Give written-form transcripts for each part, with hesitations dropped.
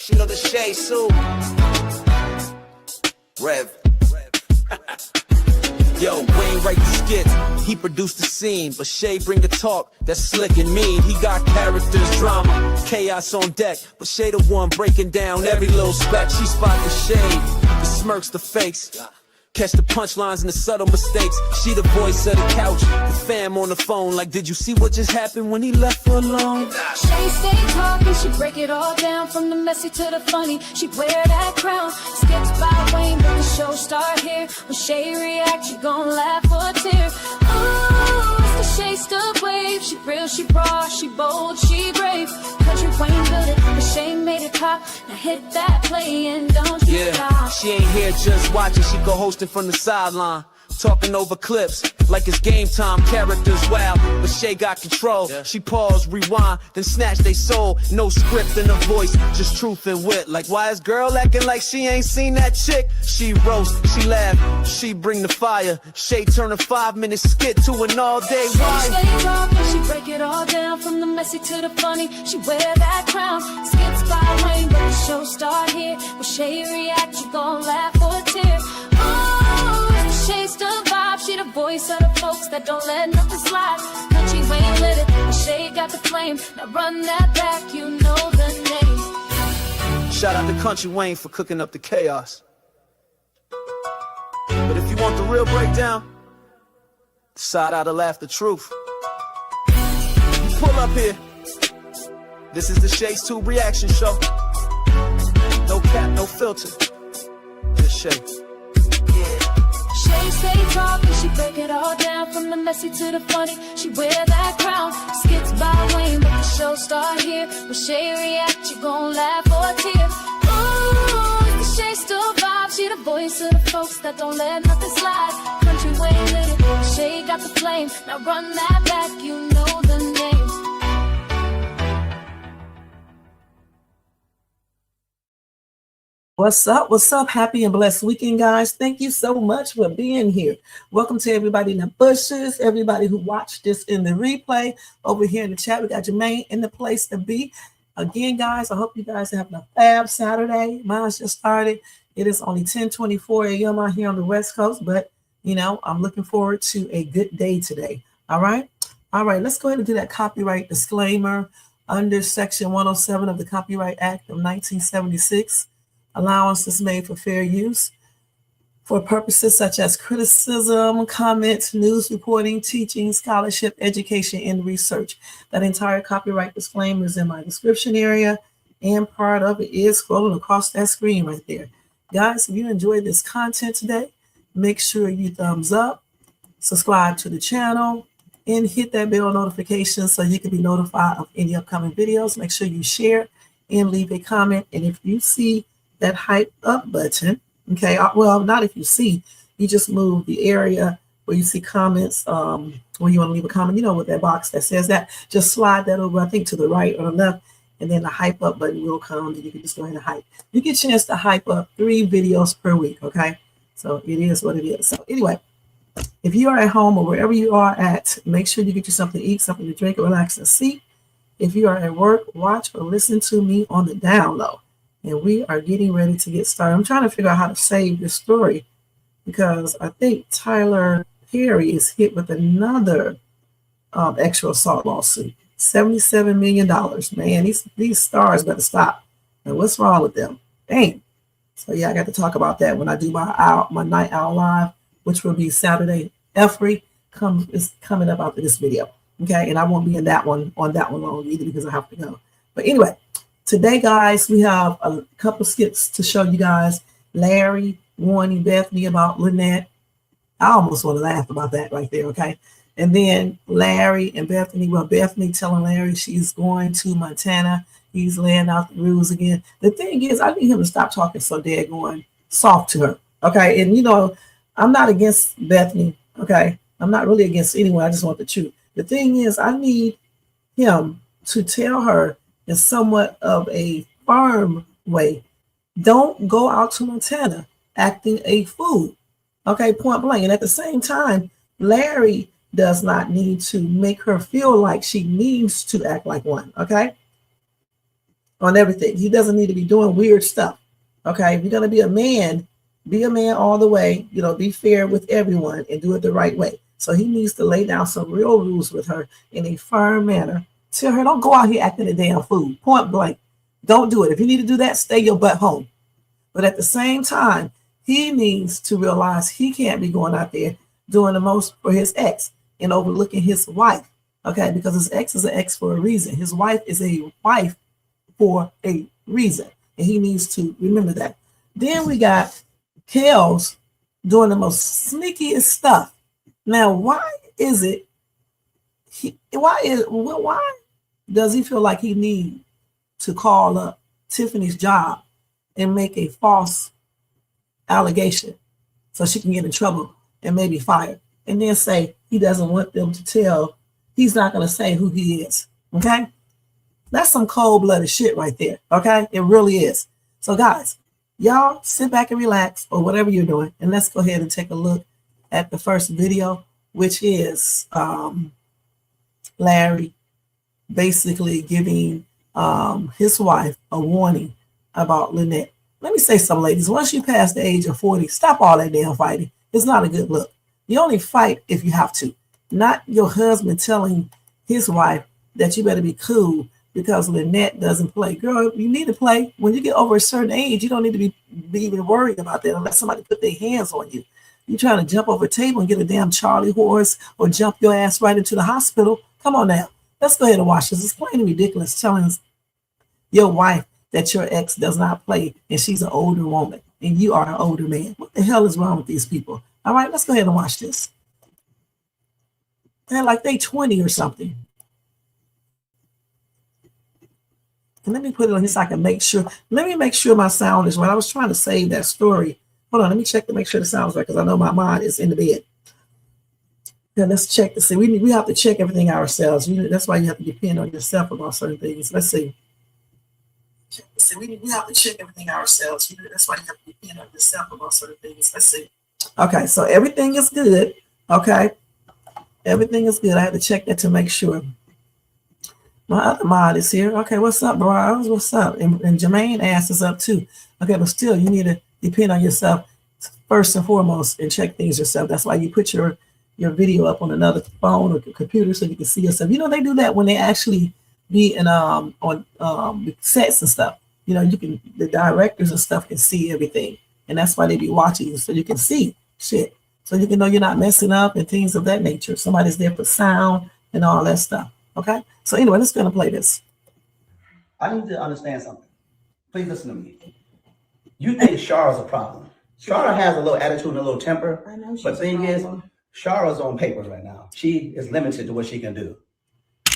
She know the Shay Sue. Rev. Yo, Wayne write the skits, he produced the scene, but Shay bring the talk that's slick and mean. He got characters, drama, chaos on deck, but Shay the one breaking down every little speck. She spot the shade, the smirks, the fakes, catch the punchlines and the subtle mistakes. She the voice of the couch, the fam on the phone. Like, did you see what just happened when he left her alone? Shay stay talking, she break it all down, from the messy to the funny. She wear that crown, skits by Wayne, but the show start here. When Shay react, she gon' laugh or tear. Oh, it's the Shay stuff wave. She real, she raw, she bold, she brave. Country Wayne built it, but Shay made it pop. Now hit that play and don't you stop. She ain't here just watching, she go hosting from the sideline, talking over clips like it's game time. Characters wild, but Shay got control. She pause, rewind, then snatch they soul. No script in her voice, just truth and wit. Like, why is girl acting like she ain't seen that chick? She roast, she laugh, she bring the fire. Shay turn a 5-minute skit to an all-day ride. She stay talking, she break it all down, from the messy to the funny. She wear that crown, skits by Wayne, but the show start here. When Shay react, you gon' laugh or tear. Oh, Shay's the vibe, she the voice of the folks that don't let nothing slide. Country Wayne lit it, and Shay got the flame. Now run that back, you know the name. Shout out to Country Wayne for cooking up the chaos. But if you want the real breakdown, decide how to laugh the truth. You pull up here. This is the Shay's Tube reaction show. No cap, no filter. Just Shay. Shay stay talking, she break it all down, from the messy to the funny. She wear that crown, skits by Wayne, but the show start here. When Shay react, you gon' laugh or tear. Ooh, the Shay still vibe, she the voice of the folks that don't let nothing slide. Country Wayne lit it, Shay got the flame. Now run that back, you know the name. What's up? What's up? Happy and blessed weekend, guys. Thank you so much for being here. Welcome to everybody in the bushes, everybody who watched this in the replay. Over here in the chat, we got Jermaine in the place to be. Again, guys, I hope you guys are having a fab Saturday. Mine's just started. It is only 10:24 a.m. out here on the West Coast, but, you know, I'm looking forward to a good day today. All right? All right, let's go ahead and do that copyright disclaimer under Section 107 of the Copyright Act of 1976. Allowance is made for fair use for purposes such as criticism, comment, news reporting, teaching, scholarship, education, and research. That entire copyright disclaimer is in my description area, and part of it is scrolling across that screen right there. Guys, if you enjoyed this content today, make sure you thumbs up, subscribe to the channel, and hit that bell notification so you can be notified of any upcoming videos. Make sure you share and leave a comment. And if you see that hype up button, okay, well, not if you see, you just move the area where you see comments, where you want to leave a comment, you know, with that box that says that, just slide that over, I think, to the right or the left, and then the hype up button will come, and you can just go ahead and hype. You get a chance to hype up 3 videos per week, okay? So it is what it is. So anyway, if you are at home or wherever you are at, make sure you get you something to eat, something to drink, relax and seat. If you are at work, watch or listen to me on the down low. And we are getting ready to get started. I'm trying to figure out how to save this story because I think Tyler Perry is hit with another extra assault lawsuit. $77 million. Man, these stars better stop. And what's wrong with them? Dang. So yeah, I got to talk about that when I do my night owl live, which will be Saturday. Efrey is coming up after this video. Okay, and I won't be in that one long either because I have to go. But anyway. Today, guys, we have a couple skits to show you guys. Larry warning Bethany about Lynette. I almost want to laugh about that right there, okay? And then Larry and Bethany, well, Bethany telling Larry she's going to Montana. He's laying out the rules again. The thing is, I need him to stop talking so daggone soft to her, okay? And, you know, I'm not against Bethany, okay? I'm not really against anyone. I just want the truth. The thing is, I need him to tell her in somewhat of a firm way, don't go out to Montana acting a fool, okay, point blank. And at the same time, Larry does not need to make her feel like she needs to act like one, okay? on everything. He doesn't need to be doing weird stuff. Okay, if you're gonna be a man all the way. You know, be fair with everyone and do it the right way. So he needs to lay down some real rules with her in a firm manner. Tell her, don't go out here acting a damn fool. Point blank. Don't do it. If you need to do that, stay your butt home. But at the same time, he needs to realize he can't be going out there doing the most for his ex and overlooking his wife. Okay, because his ex is an ex for a reason. His wife is a wife for a reason. And he needs to remember that. Then we got Keliz doing the most sneakiest stuff. Now, why does he feel like he needs to call up Tiffany's job and make a false allegation so she can get in trouble and maybe fired, and then say he doesn't want them to tell, he's not going to say who he is? Okay, that's some cold-blooded shit right there. Okay, it really is. So guys, y'all sit back and relax, or whatever you're doing, and let's go ahead and take a look at the first video, which is Larry basically giving his wife a warning about Lynette. Let me say something, ladies. Once you pass the age of 40, stop all that damn fighting. It's not a good look. You only fight if you have to, not your husband telling his wife that you better be cool because Lynette doesn't play. Girl, you need to play. When you get over a certain age, you don't need to be even worried about that unless somebody put their hands on you. You trying to jump over a table and get a damn Charlie horse or jump your ass right into the hospital. Come on now. Let's go ahead and watch this. It's plain and ridiculous telling your wife that your ex does not play and she's an older woman and you are an older man. What the hell is wrong with these people? All right, let's go ahead and watch this. They're like they 20 or something. And let me put it on here so I can make sure. Let me make sure my sound is right. I was trying to save that story. Hold on, let me check to make sure the sound's right because I know my mind is in the bed. Yeah, let's check to see. We have to check everything ourselves. That's why you have to depend on yourself about certain things. Let's see. We have to check everything ourselves. That's why you have to depend on yourself about certain things. Let's see. Okay, so everything is good. Okay, everything is good. I had to check that to make sure. My other mod is here. Okay, what's up, bros? What's up? And Jermaine ass is up too. Okay, but still, you need to depend on yourself first and foremost and check things yourself. That's why you put your video up on another phone or computer so you can see yourself. You know, they do that when they actually be in on sets and stuff. You know, the directors and stuff can see everything, and that's why they be watching you so you can see shit, so you can know you're not messing up and things of that nature. Somebody's there for sound and all that stuff. Okay, so anyway, let's go and play this. I need to understand something. Please listen to me. You think Shara's a problem? Shara has a little attitude and a little temper. I know, but the thing is, Shara's on papers right now. She is limited to what she can do.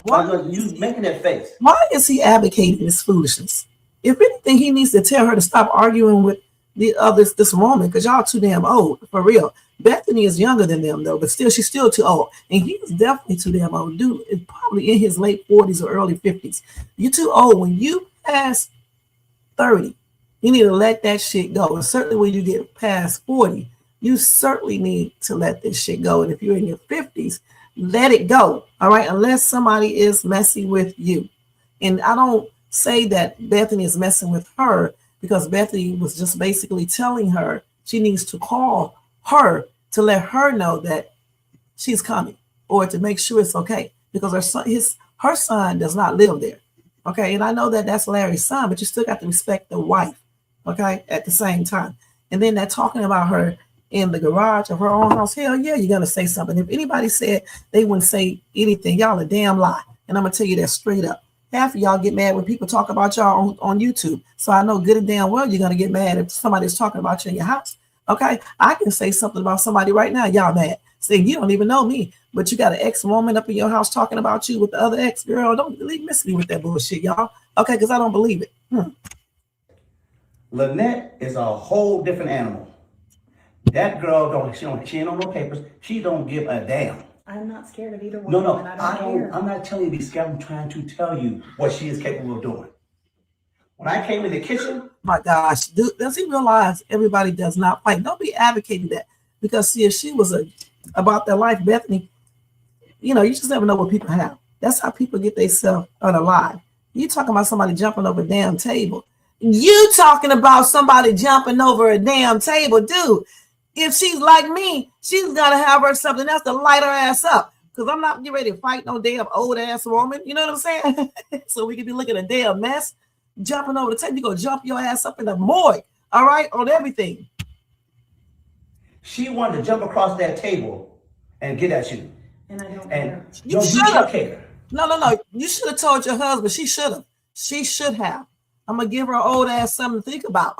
Why you making that face? Why is he advocating this foolishness? If anything, he needs to tell her to stop arguing with this woman because y'all too damn old, for real. Bethany is younger than them though, but still, she's still too old, and he's definitely too damn old. Dude is probably in his late 40s or early 50s. You're too old. When you pass 30, you need to let that shit go. And certainly when you get past 40, you certainly need to let this shit go. And if you're in your 50s, let it go. All right, unless somebody is messing with you. And I don't say that Bethany is messing with her because Bethany was just basically telling her she needs to call her to let her know that she's coming or to make sure it's okay because her son does not live there. Okay, and I know that that's Larry's son, but you still got to respect the wife. Okay, at the same time. And then they're talking about her in the garage of her own house. Hell yeah, you're gonna say something. If anybody said they wouldn't say anything, y'all a damn lie. And I'm gonna tell you that straight up. Half of y'all get mad when people talk about y'all on YouTube. So I know good and damn well you're gonna get mad if somebody's talking about you in your house. Okay, I can say something about somebody right now, y'all mad. Saying you don't even know me, but you got an ex-woman up in your house talking about you with the other ex-girl. Don't miss me with that bullshit, y'all. Okay, because I don't believe it. Lynette is a whole different animal. That girl she ain't on no papers. She don't give a damn. I'm not scared of either one. No, I'm not telling you to be scared. I'm trying to tell you what she is capable of doing. When I came in the kitchen, my gosh, does he realize everybody does not fight? Don't be advocating that because see, if she was about their life, Bethany, you know, you just never know what people have. That's how people get themselves unalive. You talking about somebody jumping over a damn table. You talking about somebody jumping over a damn table, dude. If she's like me, she's gonna have her something else to light her ass up. Because I'm not getting ready to fight no damn old ass woman. You know what I'm saying? So we could be looking at a damn mess, jumping over the table. You go jump your ass up in the morgue, all right, on everything. She wanted to jump across that table and get at you. And I don't And care. You you should have. care. No. You should have told your husband. She should have. She should have. I'm gonna give her old ass something to think about.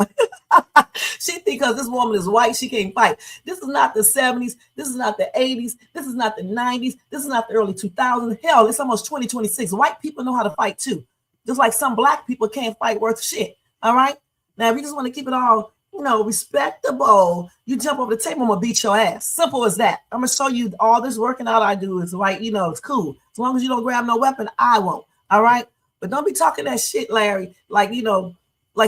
She think because this woman is white, she can't fight. This is not the 70s. This is not the 80s. This is not the 90s. This is not the early 2000s. Hell, it's almost 2026. White people know how to fight too. Just like some black people can't fight worth shit. All right. Now, if you just want to keep it all, respectable, you jump over the table, I'm gonna beat your ass. Simple as that. I'm gonna show you all this working out I do is right. It's cool. As long as you don't grab no weapon, I won't. All right. But don't be talking that shit, Larry, like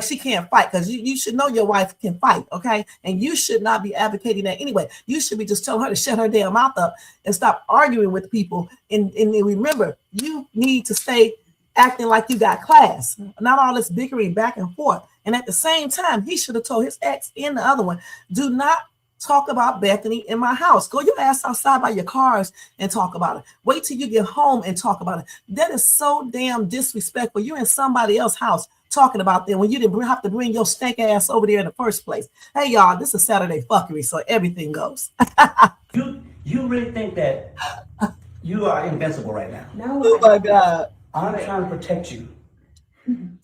she can't fight, because you should know your wife can fight, okay? And you should not be advocating that anyway. You should be just telling her to shut her damn mouth up and stop arguing with people. And remember, you need to stay acting like you got class, not all this bickering back and forth. And at the same time, he should have told his ex and the other one, do not talk about Bethany in my house. Go your ass outside by your cars and talk about it. Wait till you get home and talk about it. That is so damn disrespectful. You're in somebody else's house talking about them when you didn't have to bring your stank ass over there in the first place. Hey, y'all, this is Saturday fuckery, so everything goes. You really think that you are invincible right now? No. Oh, my God. I'm trying to protect you.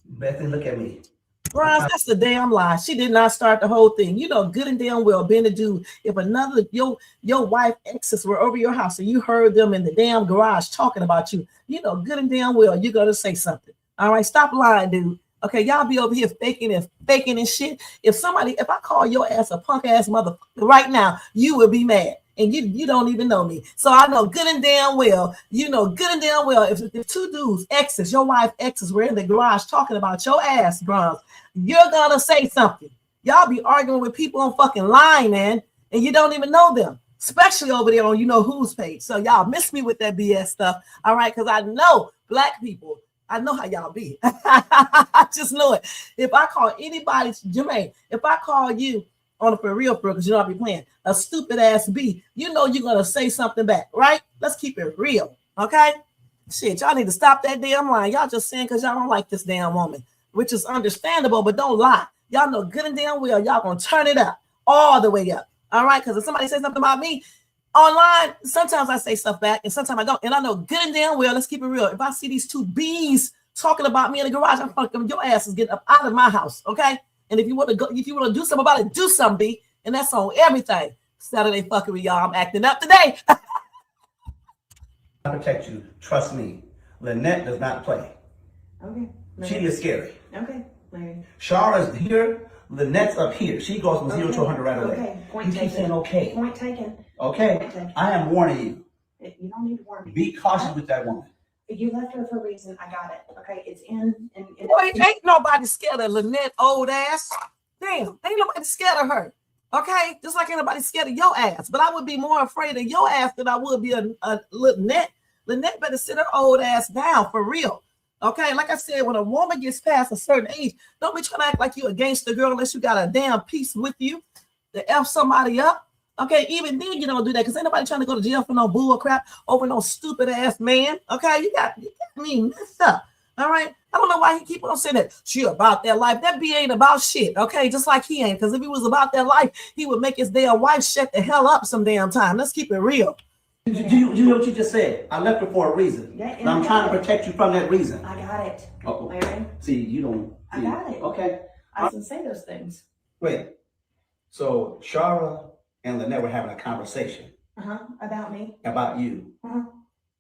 Bethany, look at me. Bronze, that's the damn lie. She did not start the whole thing. You know good and damn well, being a dude, if another your wife exes were over your house and you heard them in the damn garage talking about you, you know good and damn well you're gonna say something. All right, stop lying, dude. Okay, y'all be over here faking and shit. If I call your ass a punk ass motherfucker right now, you would be mad. And you don't even know me. So I know good and damn well, if two dudes, exes, your wife exes were in the garage talking about your ass, Bronze, you're gonna say something. Y'all be arguing with people on fucking line, man, and you don't even know them, especially over there on whose page. So y'all miss me with that BS stuff, all right? Because I know black people, I know how y'all be. I just know it. If I call anybody, Jermaine, if I call you on a for real, because I'll be playing a stupid ass B, you're gonna say something back, right? Let's keep it real, okay? Shit, y'all need to stop that damn line. Y'all just saying because y'all don't like this damn woman, which is understandable, but don't lie. Y'all know good and damn well y'all gonna turn it up all the way up, all right? Because if somebody says something about me online, sometimes I say stuff back and sometimes I don't. And I know good and damn well, let's keep it real, if I see these two B's talking about me in the garage, I'm fucking, your ass is getting up out of my house, okay? And if you want to do something about it, do something, B. And that's on everything. Saturday fuckery, y'all. I'm acting up today. I protect you. Trust me. Lynette does not play. Okay. She is scary. Okay, Larry. Shara's here. Lynette's up here. She goes from 0 to 100 right away. Okay. Point You taken. keep saying okay. Point taken. Okay. Point taken. I am warning you. You don't need to warn me. Be cautious with that woman. You left her for a reason. I got it. Okay, it's in. Boy, ain't nobody scared of Lynette old ass. Damn, ain't nobody scared of her. Okay, just like ain't nobody scared of your ass. But I would be more afraid of your ass than I would be a Lynette. Lynette better sit her old ass down for real. Okay, like I said, when a woman gets past a certain age, don't be trying to act like you a gangster girl unless you got a damn piece with you to F somebody up. Okay, even then you don't do that because ain't nobody trying to go to jail for no bull crap over no stupid ass man. Okay, you got me messed up. All right, I don't know why he keep on saying that she about that life. That B ain't about shit. Okay, just like he ain't. Because if he was about that life, he would make his damn wife shut the hell up some damn time. Let's keep it real. You know what you just said? I left her for a reason. Yeah, and I'm trying to protect you from that reason. I got it. Uh-oh. Larry. See, you don't. I got it. Okay. I didn't say those things. Wait. So Shara and Lynette were having a conversation About me. about you.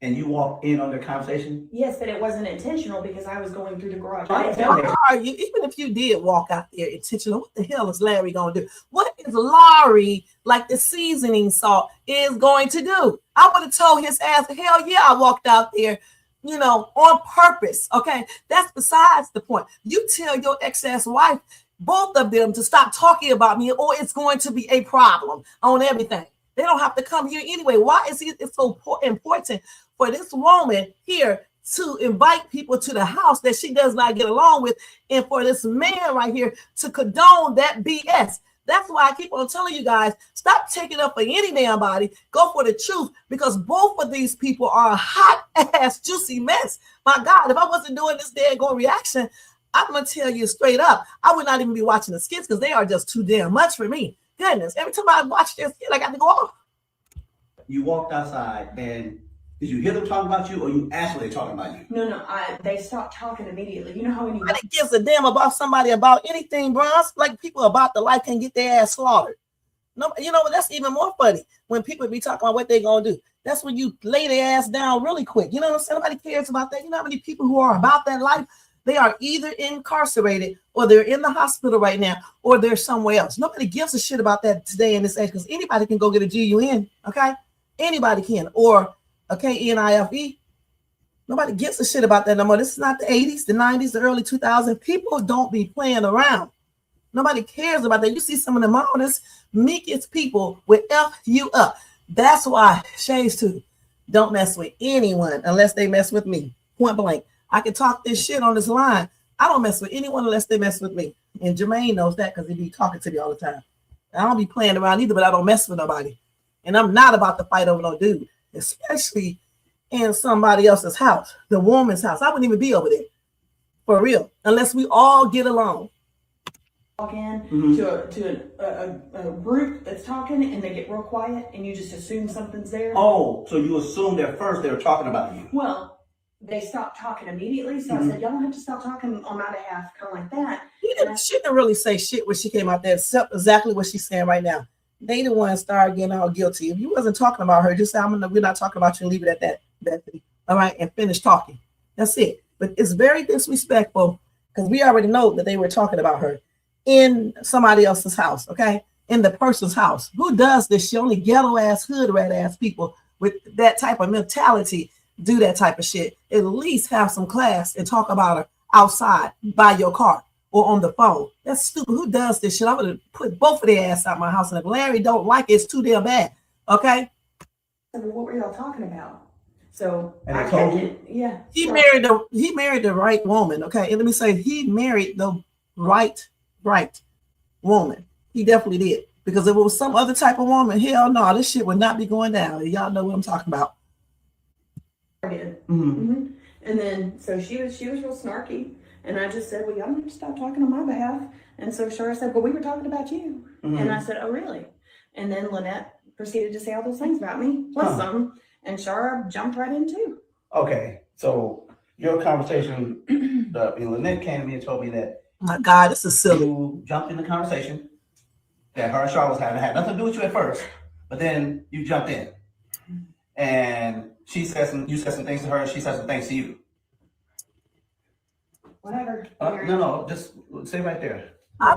and you walked in on their conversation? Yes, but it wasn't intentional because I was going through the garage. I I understand didn't that. Are you, even if you did walk out there intentional, what the hell is Larry gonna do? What is Larry, like the seasoning salt, is going to do? I would have told his ass, hell yeah, I walked out there, you know, on purpose. Okay, that's besides the point. You tell your ex-ass wife, both of them, to stop talking about me, or it's going to be a problem on everything. They don't have to come here anyway. Why is it so important for this woman here to invite people to the house that she does not get along with, and for this man right here to condone that BS. That's why I keep on telling you guys, stop taking up for any damn body. Go for the truth, because both of these people are a hot ass juicy mess. My God, if I wasn't doing this daggone reaction, I'm gonna tell you straight up, I would not even be watching the skits because they are just too damn much for me. Goodness, every time I watch their skit, I got to go off. You walked outside, and did you hear them talking about you, or you actually talking about you? No, they stopped talking immediately. You know how when you Nobody gives a damn about somebody about anything, bro. It's like people about the life can get their ass slaughtered. No, you know what? That's even more funny when people be talking about what they gonna do. That's when you lay their ass down really quick. You know what I'm saying? Nobody cares about that. You know how many people who are about that life? They are either incarcerated or they're in the hospital right now or they're somewhere else. Nobody gives a shit about that today in this age because anybody can go get a GUN, okay? Anybody can, or a KNIFE. Nobody gives a shit about that no more. This is not the 80s, the 90s, the early 2000s. People don't be playing around. Nobody cares about that. You see some of the modest, meekest people with F you up. That's why Shades 2 don't mess with anyone unless they mess with me. Point blank. I can talk this shit on this line. I don't mess with anyone unless they mess with me. And Jermaine knows that because he be talking to me all the time. I don't be playing around either, but I don't mess with nobody. And I'm not about to fight over no dude, especially in somebody else's house, the woman's house. I wouldn't even be over there, for real, unless we all get along. walk in to a group that's talking and they get real quiet and you just assume something's there. Oh, so you assumed at first they were talking about you. Well, they stopped talking immediately, so I said, y'all don't have to stop talking on my behalf, kind of like that. She didn't really say shit when she came out there, except exactly what she's saying right now. They the ones started getting all guilty. If you wasn't talking about her, just say, we're not talking about you and leave it at that, Bethany. All right, and finish talking. That's it. But it's very disrespectful because we already know that they were talking about her in somebody else's house, okay? In the person's house. Who does this shit? Only ghetto ass, hood rat ass people with that type of mentality do that type of shit. At least have some class and talk about her outside by your car or on the phone. That's stupid. Who does this shit? I would have put both of their ass out my house, and if Larry don't like it, it's too damn bad. Okay? I said, well, what were y'all talking about? So And I I told kept you? it. Yeah. He So- married the right woman. Okay. And let me say he married the right woman. He definitely did. Because if it was some other type of woman, hell no, this shit would not be going down. Y'all know what I'm talking about. I did. Mm-hmm. And then so she was real snarky, and I just said, well, y'all need to stop talking on my behalf. And so Shara said, well, we were talking about you. Mm-hmm. And I said, oh, really? And then Lynette proceeded to say all those things about me, plus some, and Shara jumped right in too. Okay, so your conversation, Lynette came to me and told me that My God, this is silly. you jumped in the conversation that her and Charlotte was having. It had nothing to do with you at first, but then you jumped in. And you said some things to her, and she said some things to you. Whatever. No, just stay right there. I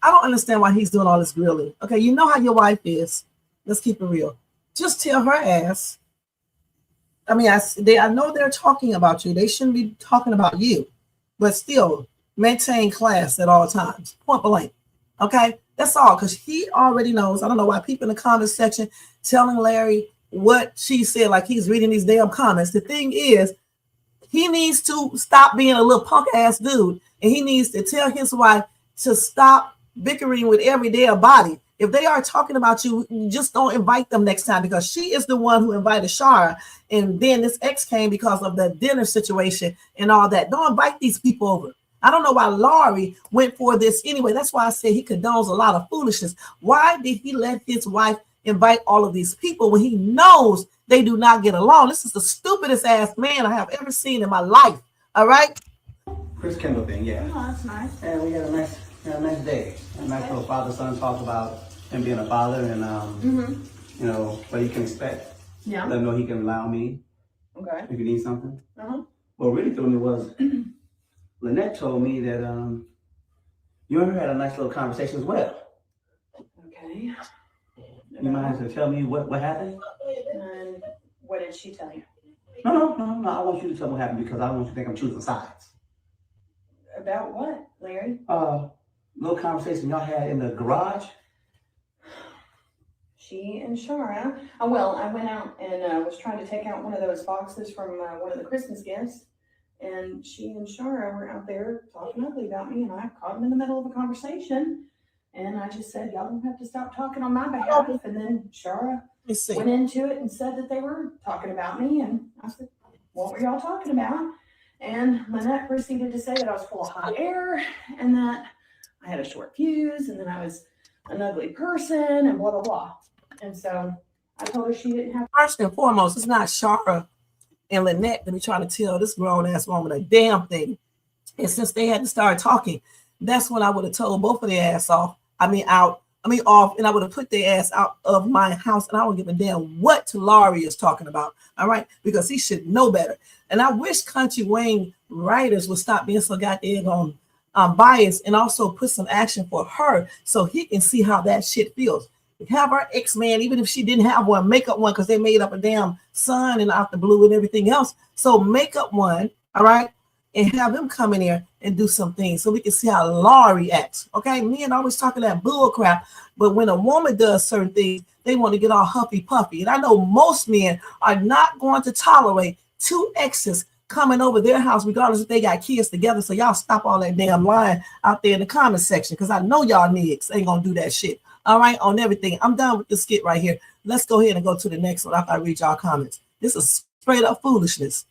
don't understand why he's doing all this grilling. Okay, you know how your wife is. Let's keep it real. Just tell her ass. I mean, I know they're talking about you. They shouldn't be talking about you, but still maintain class at all times. Point blank. Okay, that's all. Because he already knows. I don't know why people in the comment section telling Larry what she said, like he's reading these damn comments. The thing is, he needs to stop being a little punk ass dude, and he needs to tell his wife to stop bickering with every damn body. If they are talking about you, just don't invite them next time, because she is the one who invited Shara, and then this ex came because of the dinner situation and all that. Don't invite these people over. I don't know why Laurie went for this anyway. That's why I said he condones a lot of foolishness. Why did he let his wife invite all of these people when he knows they do not get along? This is the stupidest ass man I have ever seen in my life. All right. Chris Kendall thing, yeah. Oh, that's nice. And we had a nice day. A nice little father-son talk about him being a father and you know, what he can expect. Yeah. Let him know he can rely on me Okay. if he needs something. Uh-huh. What really threw me was Lynette told me that you and her had a nice little conversation as well. Okay. You mind to tell me what happened? And what did she tell you? No. I want you to tell me what happened because I don't want you to think I'm choosing sides. About what, Larry? Little conversation y'all had in the garage. she and Shara, well, I went out and was trying to take out one of those boxes from one of the Christmas gifts. And she and Shara were out there talking ugly about me, and I caught them in the middle of a conversation. And I just said, y'all don't have to stop talking on my behalf. And then Shara went into it and said that they were talking about me. And I said, what were y'all talking about? And Lynette proceeded to say that I was full of hot air and that I had a short fuse and that I was an ugly person and blah, blah, blah. And so I told her she didn't have. First and foremost, it's not Shara and Lynette that be trying to tell this grown-ass woman a damn thing. And since they had to start talking, that's when I would have told both of their ass off. Off, and I would have put their ass out of my house, and I don't give a damn what Laurie is talking about. All right, because he should know better. And I wish Country Wayne writers would stop being so goddamn biased and also put some action for her so he can see how that shit feels. Have her ex-man, even if she didn't have one, make up one because they made up a damn son and out the blue and everything else. So make up one, all right, and have him come in here and do some things so we can see how Laurie acts. Okay, men always talking that bull crap, but when a woman does certain things, they want to get all huffy puffy. And I know most men are not going to tolerate two exes coming over their house, regardless if they got kids together. So y'all stop all that damn lying out there in the comment section, because I know y'all niggas ain't gonna do that shit. All right, on everything. I'm done with this skit right here. Let's go ahead and go to the next one after I read y'all comments. This is straight up foolishness.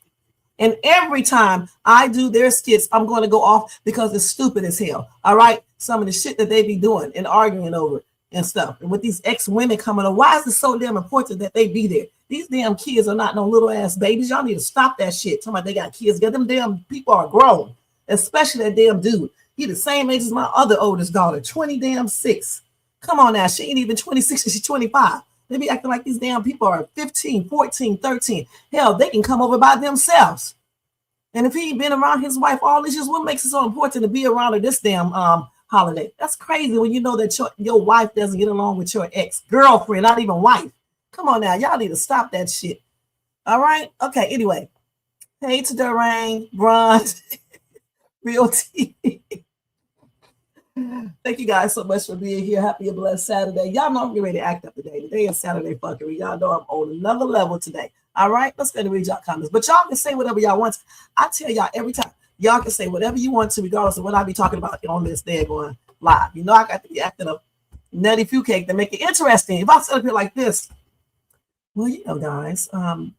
And every time I do their skits, I'm going to go off because it's stupid as hell. All right. Some of the shit that they be doing and arguing over and stuff. And with these ex-women coming on, why is it so damn important that they be there? These damn kids are not no little ass babies. Y'all need to stop that shit. Talking about they got kids. Get them damn people are grown, especially that damn dude. He the same age as my other oldest daughter, 26. Come on now. She ain't even 26. She's 25. They be acting like these damn people are 15, 14, 13. Hell, they can come over by themselves. And if he ain't been around his wife all these years, what makes it so important to be around her this damn holiday? That's crazy when you know that your wife doesn't get along with your ex-girlfriend, not even wife. Come on now. Y'all need to stop that shit. All right? Okay, anyway. Hey to Durain, Bronze, Real Tea. Thank you guys so much for being here. Happy and blessed Saturday. Y'all know I'm getting ready to act up today. Today is Saturday fuckery. Y'all know I'm on another level today. All right, let's go and read y'all comments. But y'all can say whatever y'all want. I tell y'all every time, y'all can say whatever you want to, regardless of what I be talking about on this day going live. You know, I got to be acting a nutty few cake to make it interesting. If I sit up here like this, well, you know, guys,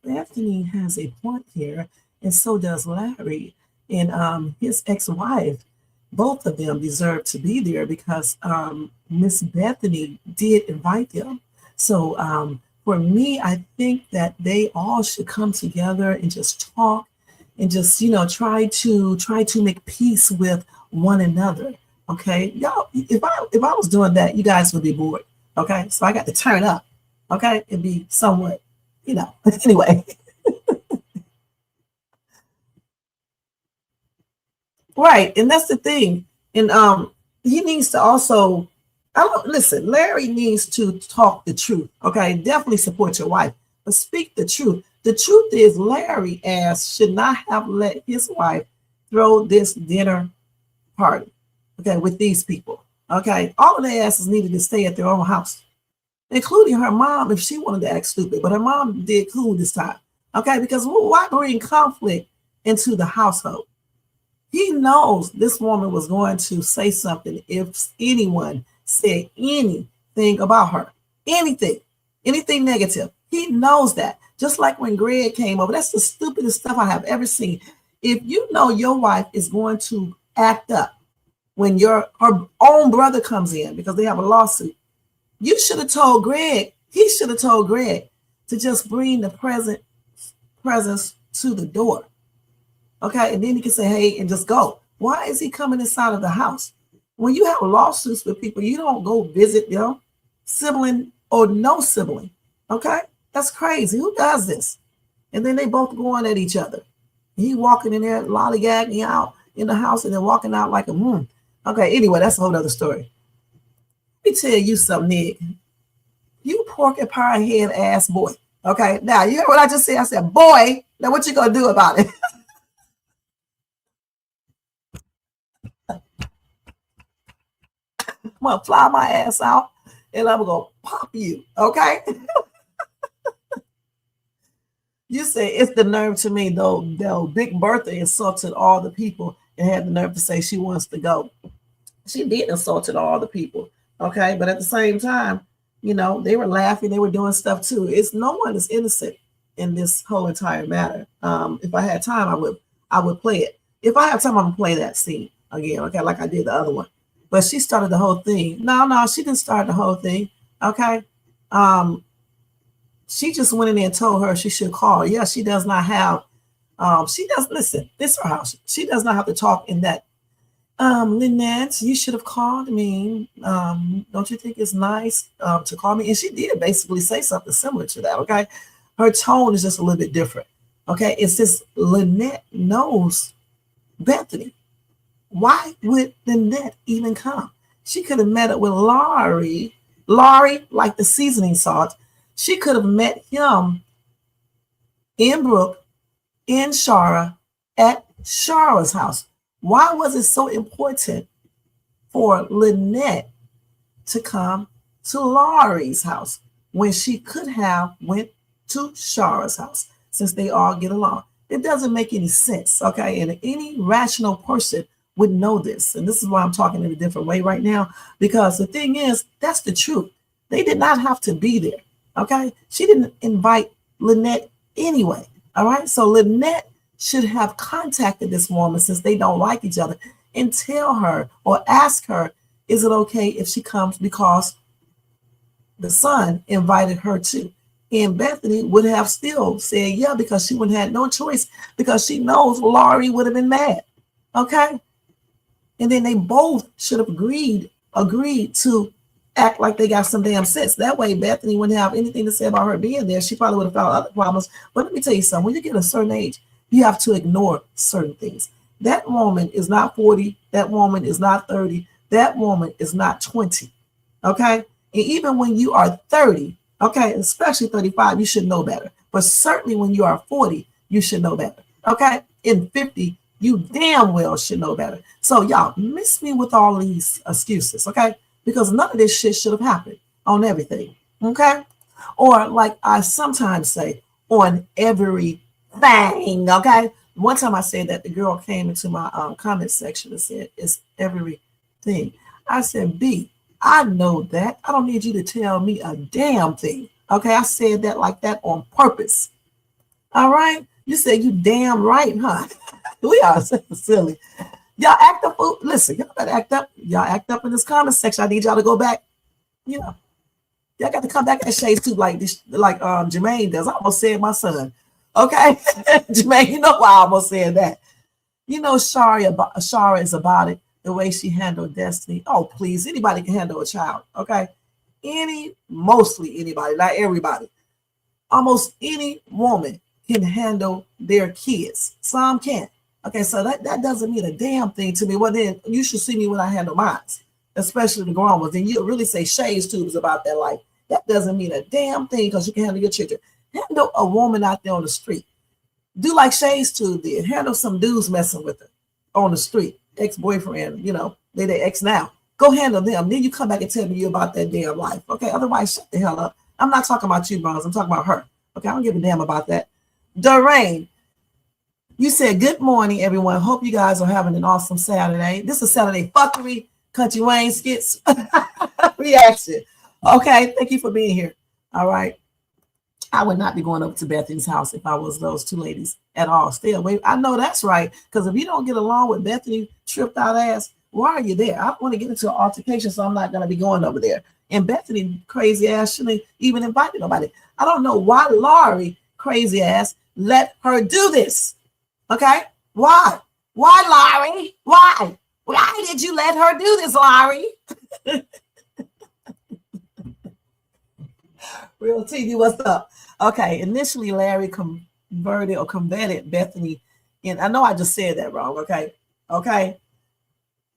Bethany has a point here, and so does Larry and his ex-wife. Both of them deserve to be there because Miss Bethany did invite them. So for me, I think that they all should come together and just talk and just, you know, try to make peace with one another. Okay, y'all, if I was doing that, you guys would be bored. Okay, so I got to turn up. Okay, and be somewhat, you know. Anyway. Right, and that's the thing. And he needs to also, listen, Larry needs to talk the truth. Okay, definitely support your wife, but speak the truth. The truth is Larry ass should not have let his wife throw this dinner party, okay, with these people. Okay, all of their asses needed to stay at their own house, including her mom if she wanted to act stupid, but her mom did cool this time. Okay, because why bring conflict into the household? He knows this woman was going to say something if anyone said anything about her, anything negative. He knows that. Just like when Greg came over, that's the stupidest stuff I have ever seen. If you know your wife is going to act up when her own brother comes in because they have a lawsuit, you should have told Greg, he should have told Greg to just bring the presents to the door. Okay, and then he can say, hey, and just go. Why is he coming inside of the house? When you have lawsuits with people, you don't go visit them, sibling or no sibling. Okay, that's crazy. Who does this? And then they both going at each other. He walking in there, lollygagging out in the house and then walking out like a Okay, anyway, that's a whole other story. Let me tell you something, Nick. You porcupine head ass boy. Okay, now you hear what I just said? I said, boy, now what you gonna do about it? I'm gonna fly my ass out and I'm gonna pop you, okay? You say it's the nerve to me, though Big Bertha insulted all the people and had the nerve to say she wants to go. She did insulted all the people, okay? But at the same time, you know, they were laughing, they were doing stuff too. It's no one is innocent in this whole entire matter. If I had time, I would play it. If I have time, I'm gonna play that scene again, okay, like I did the other one. But she started the whole thing. No, she didn't start the whole thing, okay? She just went in there and told her she should call. Yeah, she does not have, listen, this is her house. She does not have to talk in that. Lynette, you should have called me. Don't you think it's nice to call me? And she did basically say something similar to that, okay? Her tone is just a little bit different, okay? It's just Lynette knows Bethany. Why would Lynette even come? She could have met up with Laurie, like the seasoning salt. She could have met him in Brooke, in Shara, at Shara's house. Why was it so important for Lynette to come to Laurie's house when she could have went to Shara's house, since they all get along? It doesn't make any sense, okay? And any rational person would know this. And this is why I'm talking in a different way right now, because the thing is, that's the truth. They did not have to be there, okay? She didn't invite Lynette anyway, all right? So Lynette should have contacted this woman, since they don't like each other, and tell her or ask her, is it okay if she comes, because the son invited her too. And Bethany would have still said yeah, because she would have had no choice, because she knows Laurie would have been mad, okay? And then they both should have agreed to act like they got some damn sense. That way Bethany wouldn't have anything to say about her being there. She probably would have found other problems. But let me tell you something, when you get a certain age, you have to ignore certain things. That woman is not 40. That woman is not 30. That woman is not 20. Okay? And even when you are 30, okay, especially 35, you should know better. But certainly when you are 40, you should know better. Okay? In 50, you damn well should know better. So y'all miss me with all these excuses, okay? Because none of this shit should have happened on everything. Okay? Or like I sometimes say, on every thing, okay? One time I said that, the girl came into my comment section and said, it's everything. I said, B, I know that. I don't need you to tell me a damn thing, okay? I said that like that on purpose, all right? You said you damn right, huh? We are so silly. Y'all act up. Listen, y'all better act up. Y'all act up in this comment section. I need y'all to go back. You know, y'all got to come back at Shades too, like this, like Jermaine does. I almost said my son. Okay, Jermaine, you know why I almost said that. You know, Shara is about it. The way she handled Destiny. Oh, please, anybody can handle a child. Okay, mostly anybody, not everybody. Almost any woman can handle their kids. Some can't. Okay, so that doesn't mean a damn thing to me. Well, then you should see me when I handle mine, especially the grown ones. And you really say Shades Tubes about that life. That doesn't mean a damn thing, because you can handle your children. Handle a woman out there on the street. Do like Shades Tube did. Handle some dudes messing with her on the street. Ex-boyfriend, you know, they ex now. Go handle them. Then you come back and tell me about that damn life. Okay, otherwise shut the hell up. I'm not talking about you, Bronze. I'm talking about her. Okay, I don't give a damn about that. Doreen, you said, good morning, everyone. Hope you guys are having an awesome Saturday. This is Saturday Fuckery, Country Wayne Skits reaction. Okay, thank you for being here. All right. I would not be going over to Bethany's house if I was those two ladies at all. Stay away. I know that's right. Because if you don't get along with Bethany, tripped out ass, why are you there? I don't want to get into an altercation, so I'm not going to be going over there. And Bethany, crazy ass, shouldn't even invited nobody. I don't know why Laurie, crazy ass, let her do this. Okay? Why? Why, Laurie? Why? Why did you let her do this, Laurie? Real TV, what's up? Okay, initially Larry converted Bethany, and I know I just said that wrong, okay?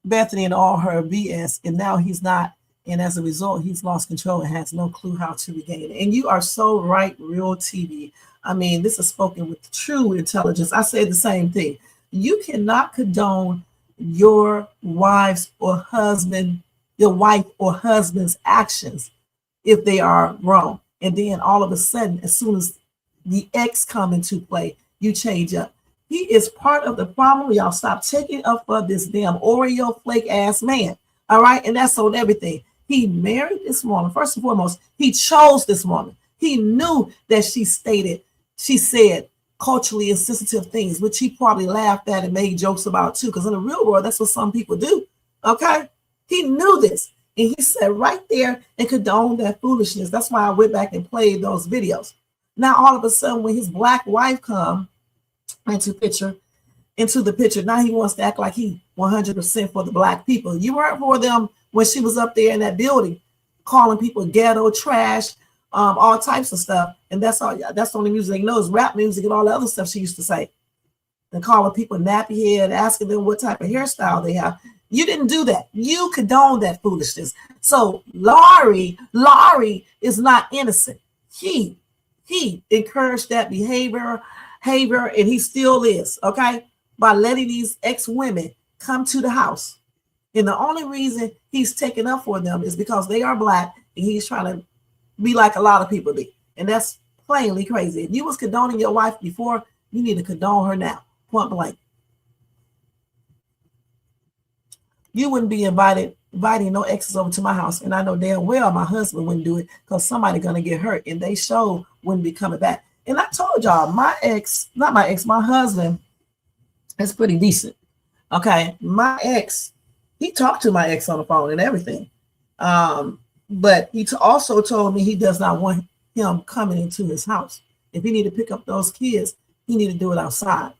Bethany and all her BS, and now he's not, and as a result, he's lost control and has no clue how to regain it. And you are so right, Real TV. I mean, this is spoken with true intelligence. I say the same thing. You cannot condone your wife or husband's actions if they are wrong. And then all of a sudden, as soon as the ex come into play, you change up. He is part of the problem. Y'all stop taking up for this damn Oreo flake ass man. All right. And that's on everything. He married this woman. First and foremost, he chose this woman. He knew that she said culturally insensitive things, which he probably laughed at and made jokes about too. Because in the real world, that's what some people do. Okay. He knew this. And he said right there and condoned that foolishness. That's why I went back and played those videos. Now, all of a sudden, when his black wife come into the picture, now he wants to act like he 100% for the black people. You weren't for them when she was up there in that building, calling people ghetto, trash, all types of stuff. And that's all. That's the only music they know is rap music and all the other stuff she used to say. And calling people nappy head, asking them what type of hairstyle they have. You didn't do that. You condoned that foolishness. So Laurie is not innocent. He encouraged that behavior, and he still is, okay, by letting these ex-women come to the house. And the only reason he's taking up for them is because they are black and he's trying to be like a lot of people be. And that's plainly crazy. If you was condoning your wife before, you need to condone her now, point blank. You wouldn't be inviting no exes over to my house. And I know damn well my husband wouldn't do it because somebody gonna get hurt and they sure wouldn't be coming back. And I told y'all, my husband is pretty decent. Okay, my ex, he talked to my ex on the phone and everything. But he also told me he does not want him coming into his house. If he need to pick up those kids, he need to do it outside.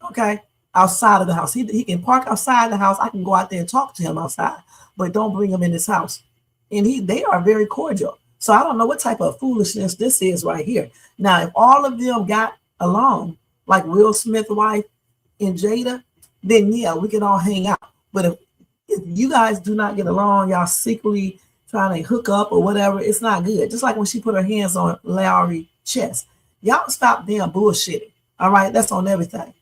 Okay, outside of the house. He can park outside the house. I can go out there and talk to him outside, but don't bring him in his house. And they are very cordial. So I don't know what type of foolishness this is right here. Now, if all of them got along, like Will Smith's wife and Jada, then yeah, we can all hang out. But if you guys do not get along, y'all secretly trying to hook up or whatever, it's not good. Just like when she put her hands on Lowry's chest. Y'all stop damn bullshitting. All right, that's on everything.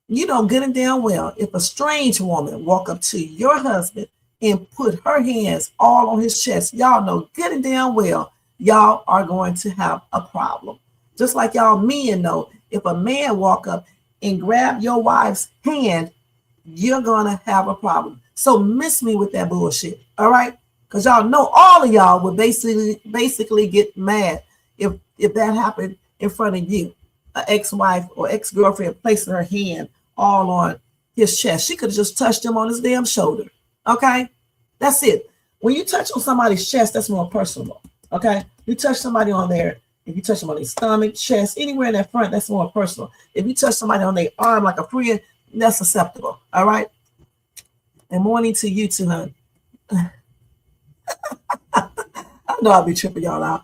You know good and damn well, if a strange woman walk up to your husband and put her hands all on his chest, y'all know good and damn well y'all are going to have a problem. Just like y'all men know, if a man walk up and grab your wife's hand, you're gonna have a problem. So miss me with that bullshit, all right? Because y'all know all of y'all would basically get mad if that happened in front of you. An ex-wife or ex-girlfriend placing her hand all on his chest. She could have just touched him on his damn shoulder. Okay, that's it. When you touch on somebody's chest, that's more personal. Okay, you touch somebody on there. If you touch them on their stomach, chest, anywhere in that front, that's more personal. If you touch somebody on their arm like a friend, that's acceptable. All right. And morning to you too, honey. I know I'll be tripping y'all out.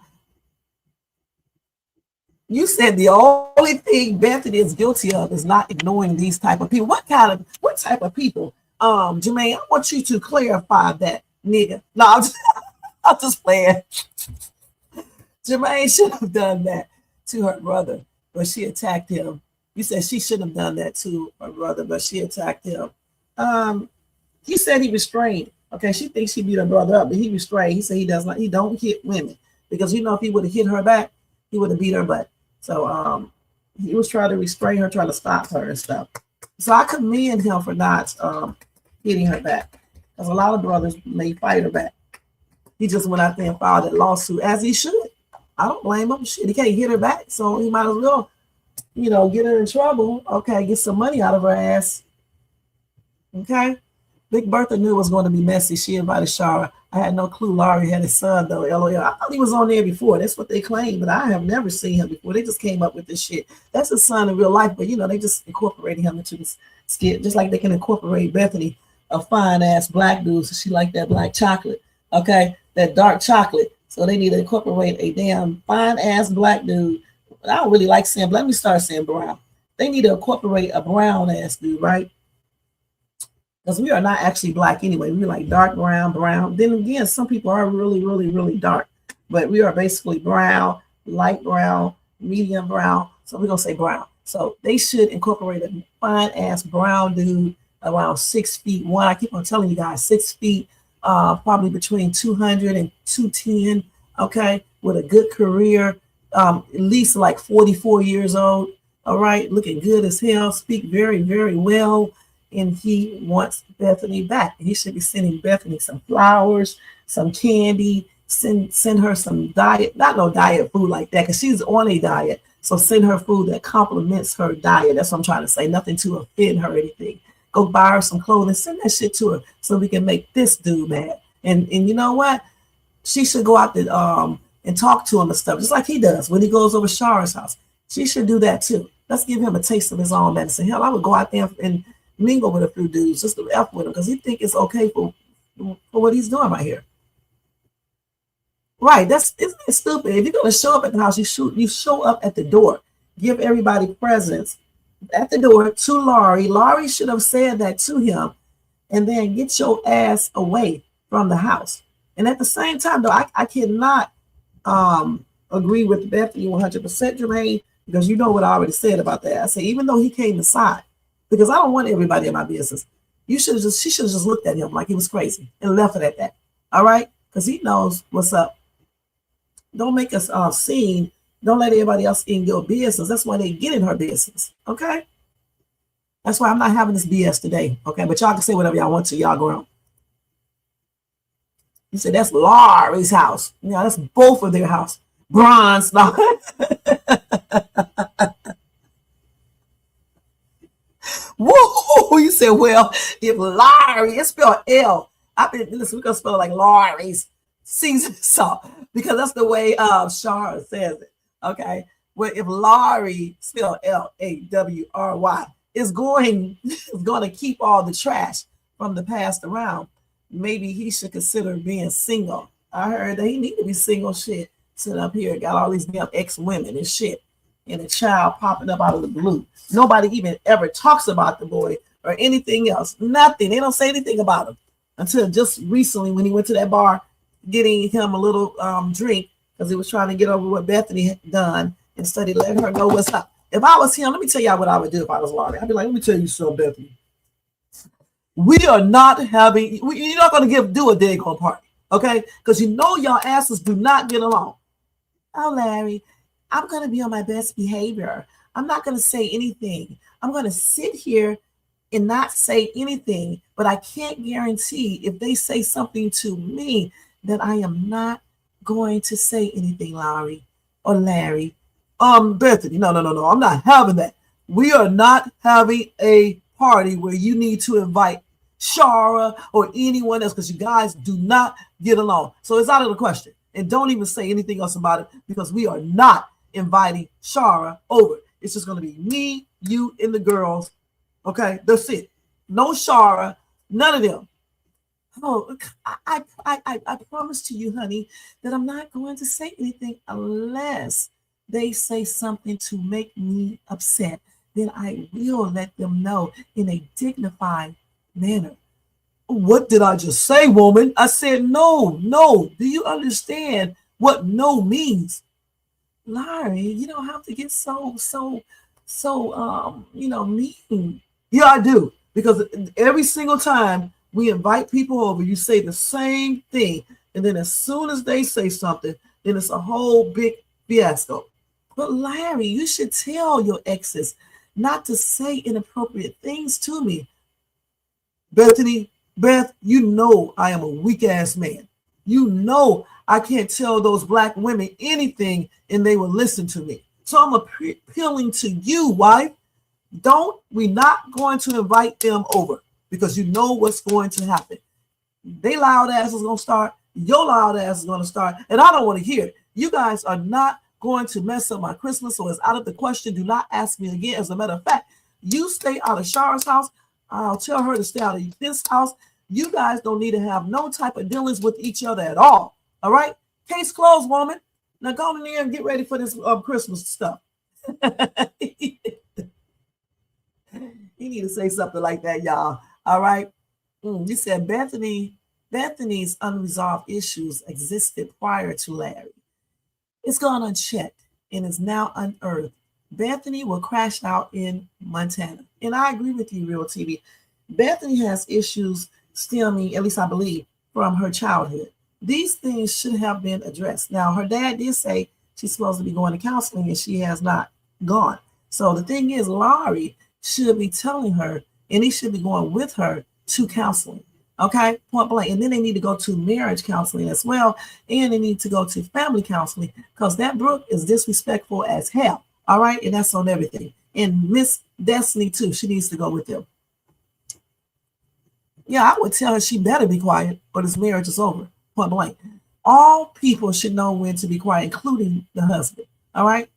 You said the only thing Bethany is guilty of is not ignoring these type of people. What type of people? Jermaine, I want you to clarify that, nigga. No, I'm just playing. Jermaine should have done that to her brother, but she attacked him. You said she shouldn't have done that to her brother, but she attacked him. He said he restrained. Okay, she thinks she beat her brother up, but he restrained. He said he don't hit women because if he would have hit her back, he would have beat her butt. So he was trying to restrain her, trying to stop her and stuff. So I commend him for not hitting her back, because a lot of brothers may fight her back. He just went out there and filed that lawsuit, as he should. I don't blame him. Shit, he can't hit her back, so he might as well, get her in trouble. Okay, get some money out of her ass. Okay. Big Bertha knew it was going to be messy. She invited Shara. I had no clue Laurie had his son, though. LOL. I thought he was on there before. That's what they claim, but I have never seen him before. They just came up with this shit. That's his son in real life, but they just incorporated him into this skit, just like they can incorporate Bethany, a fine ass black dude. So she like that black chocolate, okay, that dark chocolate. So they need to incorporate a damn fine ass black dude. I don't really like saying, but let me start saying brown. They need to incorporate a brown ass dude, right? Because we are not actually black anyway. We're like dark brown. Then again, some people are really, really, really dark. But we are basically brown, light brown, medium brown. So we're going to say brown. So they should incorporate a fine-ass brown dude around 6'1". I keep on telling you guys, 6 feet, probably between 200 and 210, okay, with a good career, at least like 44 years old, all right, looking good as hell, speak very, very well, and he wants Bethany back. He should be sending Bethany some flowers, some candy, send her some diet, not no diet food like that, because she's on a diet. So send her food that complements her diet. That's what I'm trying to say. Nothing to offend her or anything. Go buy her some clothing, send that shit to her so we can make this dude mad. And you know what? She should go out there and talk to him and stuff, just like he does when he goes over Shara's house. She should do that too. Let's give him a taste of his own medicine. Hell, I would go out there and mingle with a few dudes just to F with him because he think it's okay for what he's doing right here. Right, isn't it stupid? If you're gonna show up at the house, you show up at the door. Give everybody presents at the door to Laurie. Laurie should have said that to him, and then get your ass away from the house. And at the same time, though, I cannot agree with Bethany 100%, Jermaine, because you know what I already said about that. I said even though he came inside, because I don't want everybody in my business. She should have just looked at him like he was crazy and left it at that. All right, because he knows what's up. Don't make us scene. Don't let everybody else in your business. That's why they get in her business. Okay. That's why I'm not having this BS today. Okay. But y'all can say whatever y'all want to. Y'all grown. You said that's Laurie's house. Yeah, that's both of their house. Bronze. Woo! You said, well, if Laurie, it's spelled L. Listen, we're gonna spell it like Laurie's seasoned salt because that's the way Shara says it. Okay. Well, if Laurie, spelled Lawry, is going to keep all the trash from the past around, maybe he should consider being single. I heard that he need to be single. Shit, sit up here, got all these damn ex-women and shit, and a child popping up out of the blue. Nobody even ever talks about the boy or anything else. Nothing. They don't say anything about him until just recently when he went to that bar getting him a little drink because he was trying to get over what Bethany had done instead of letting her know what's up. If I was him, let me tell y'all what I would do if I was Laurie. I'd be like, let me tell you something, Bethany. You're not going to do a daggone party, okay? Because you know y'all asses do not get along. Oh, Larry, I'm going to be on my best behavior. I'm not going to say anything. I'm going to sit here and not say anything, but I can't guarantee if they say something to me that I am not going to say anything, Larry or Larry. Bethany, no, I'm not having that. We are not having a party where you need to invite Shara or anyone else because you guys do not get along. So it's out of the question. And don't even say anything else about it because we are not inviting Shara over. It's just going to be me, you, and the girls. Okay, that's it. No Shara, none of them. Oh, I promise to you, honey, that I'm not going to say anything unless they say something to make me upset. Then I will let them know in a dignified manner. What did I just say, woman? I said no. Do you understand what no means? Larry, you don't have to get so mean. Yeah, I do. Because every single time we invite people over, you say the same thing. And then as soon as they say something, then it's a whole big fiasco. But Larry, you should tell your exes not to say inappropriate things to me. Bethany, Beth, you know I am a weak-ass man. You know I can't tell those black women anything and they will listen to me. So I'm appealing to you, wife. We're not going to invite them over because you know what's going to happen. They loud ass is going to start. Your loud ass is going to start. And I don't want to hear it. You guys are not going to mess up my Christmas, so it's out of the question. Do not ask me again. As a matter of fact, you stay out of Shara's house. I'll tell her to stay out of this house. You guys don't need to have no type of dealings with each other at all. All right? Case closed, woman. Now go in there and get ready for this Christmas stuff. You need to say something like that, y'all. All right? You said Bethany's unresolved issues existed prior to Larry. It's gone unchecked and is now unearthed. Bethany will crash out in Montana. And I agree with you, Real TV. Bethany has issues stemming, at least I believe, from her childhood. These things should have been addressed. Now, her dad did say she's supposed to be going to counseling, and she has not gone. So the thing is, Laurie should be telling her, and he should be going with her to counseling. Okay, point blank. And then they need to go to marriage counseling as well, and they need to go to family counseling, because that Brooke is disrespectful as hell. All right, and that's on everything. And Miss Destiny too, she needs to go with them. Yeah, I would tell her she better be quiet, or this marriage is over. Point blank. All people should know when to be quiet, including the husband. All right.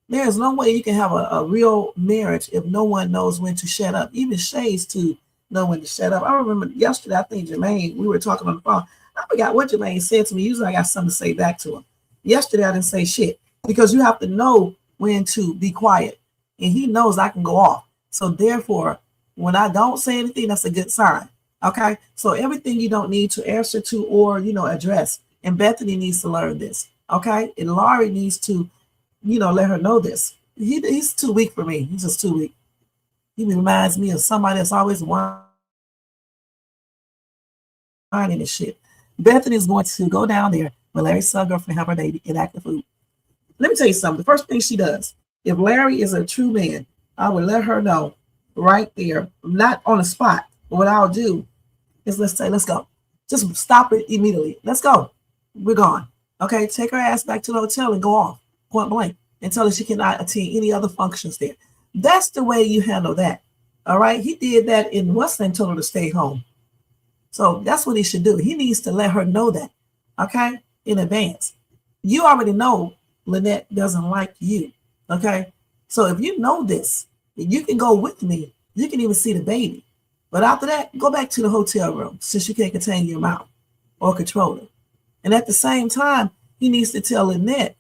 There is no way you can have a real marriage if no one knows when to shut up. Even Shay's to know when to shut up. I remember yesterday, I think Jermaine, we were talking on the phone. I forgot what Jermaine said to me. Usually I got something to say back to him. Yesterday I didn't say shit, because you have to know when to be quiet. And he knows I can go off. So therefore, when I don't say anything, that's a good sign. Okay. So everything you don't need to answer to or, address. And Bethany needs to learn this. Okay. And Laurie needs to, let her know this. He's too weak for me. He's just too weak. He reminds me of somebody that's always whining and shit. Bethany is going to go down there with Larry's son, girlfriend, have her baby, and act the food. Let me tell you something. The first thing she does, if Larry is a true man, I would let her know right there, not on the spot. But what I'll do is let's go. Just stop it immediately. Let's go. We're gone. Okay, take her ass back to the hotel and go off, point blank, and tell her she cannot attend any other functions there. That's the way you handle that. All right, he did that in Westland, told her to stay home. So that's what he should do. He needs to let her know that, okay, in advance. You already know Lynette doesn't like you, okay? So if you know this, you can go with me. You can even see the baby. But after that, go back to the hotel room, since you can't contain your mouth or control it. And at the same time, he needs to tell Lynette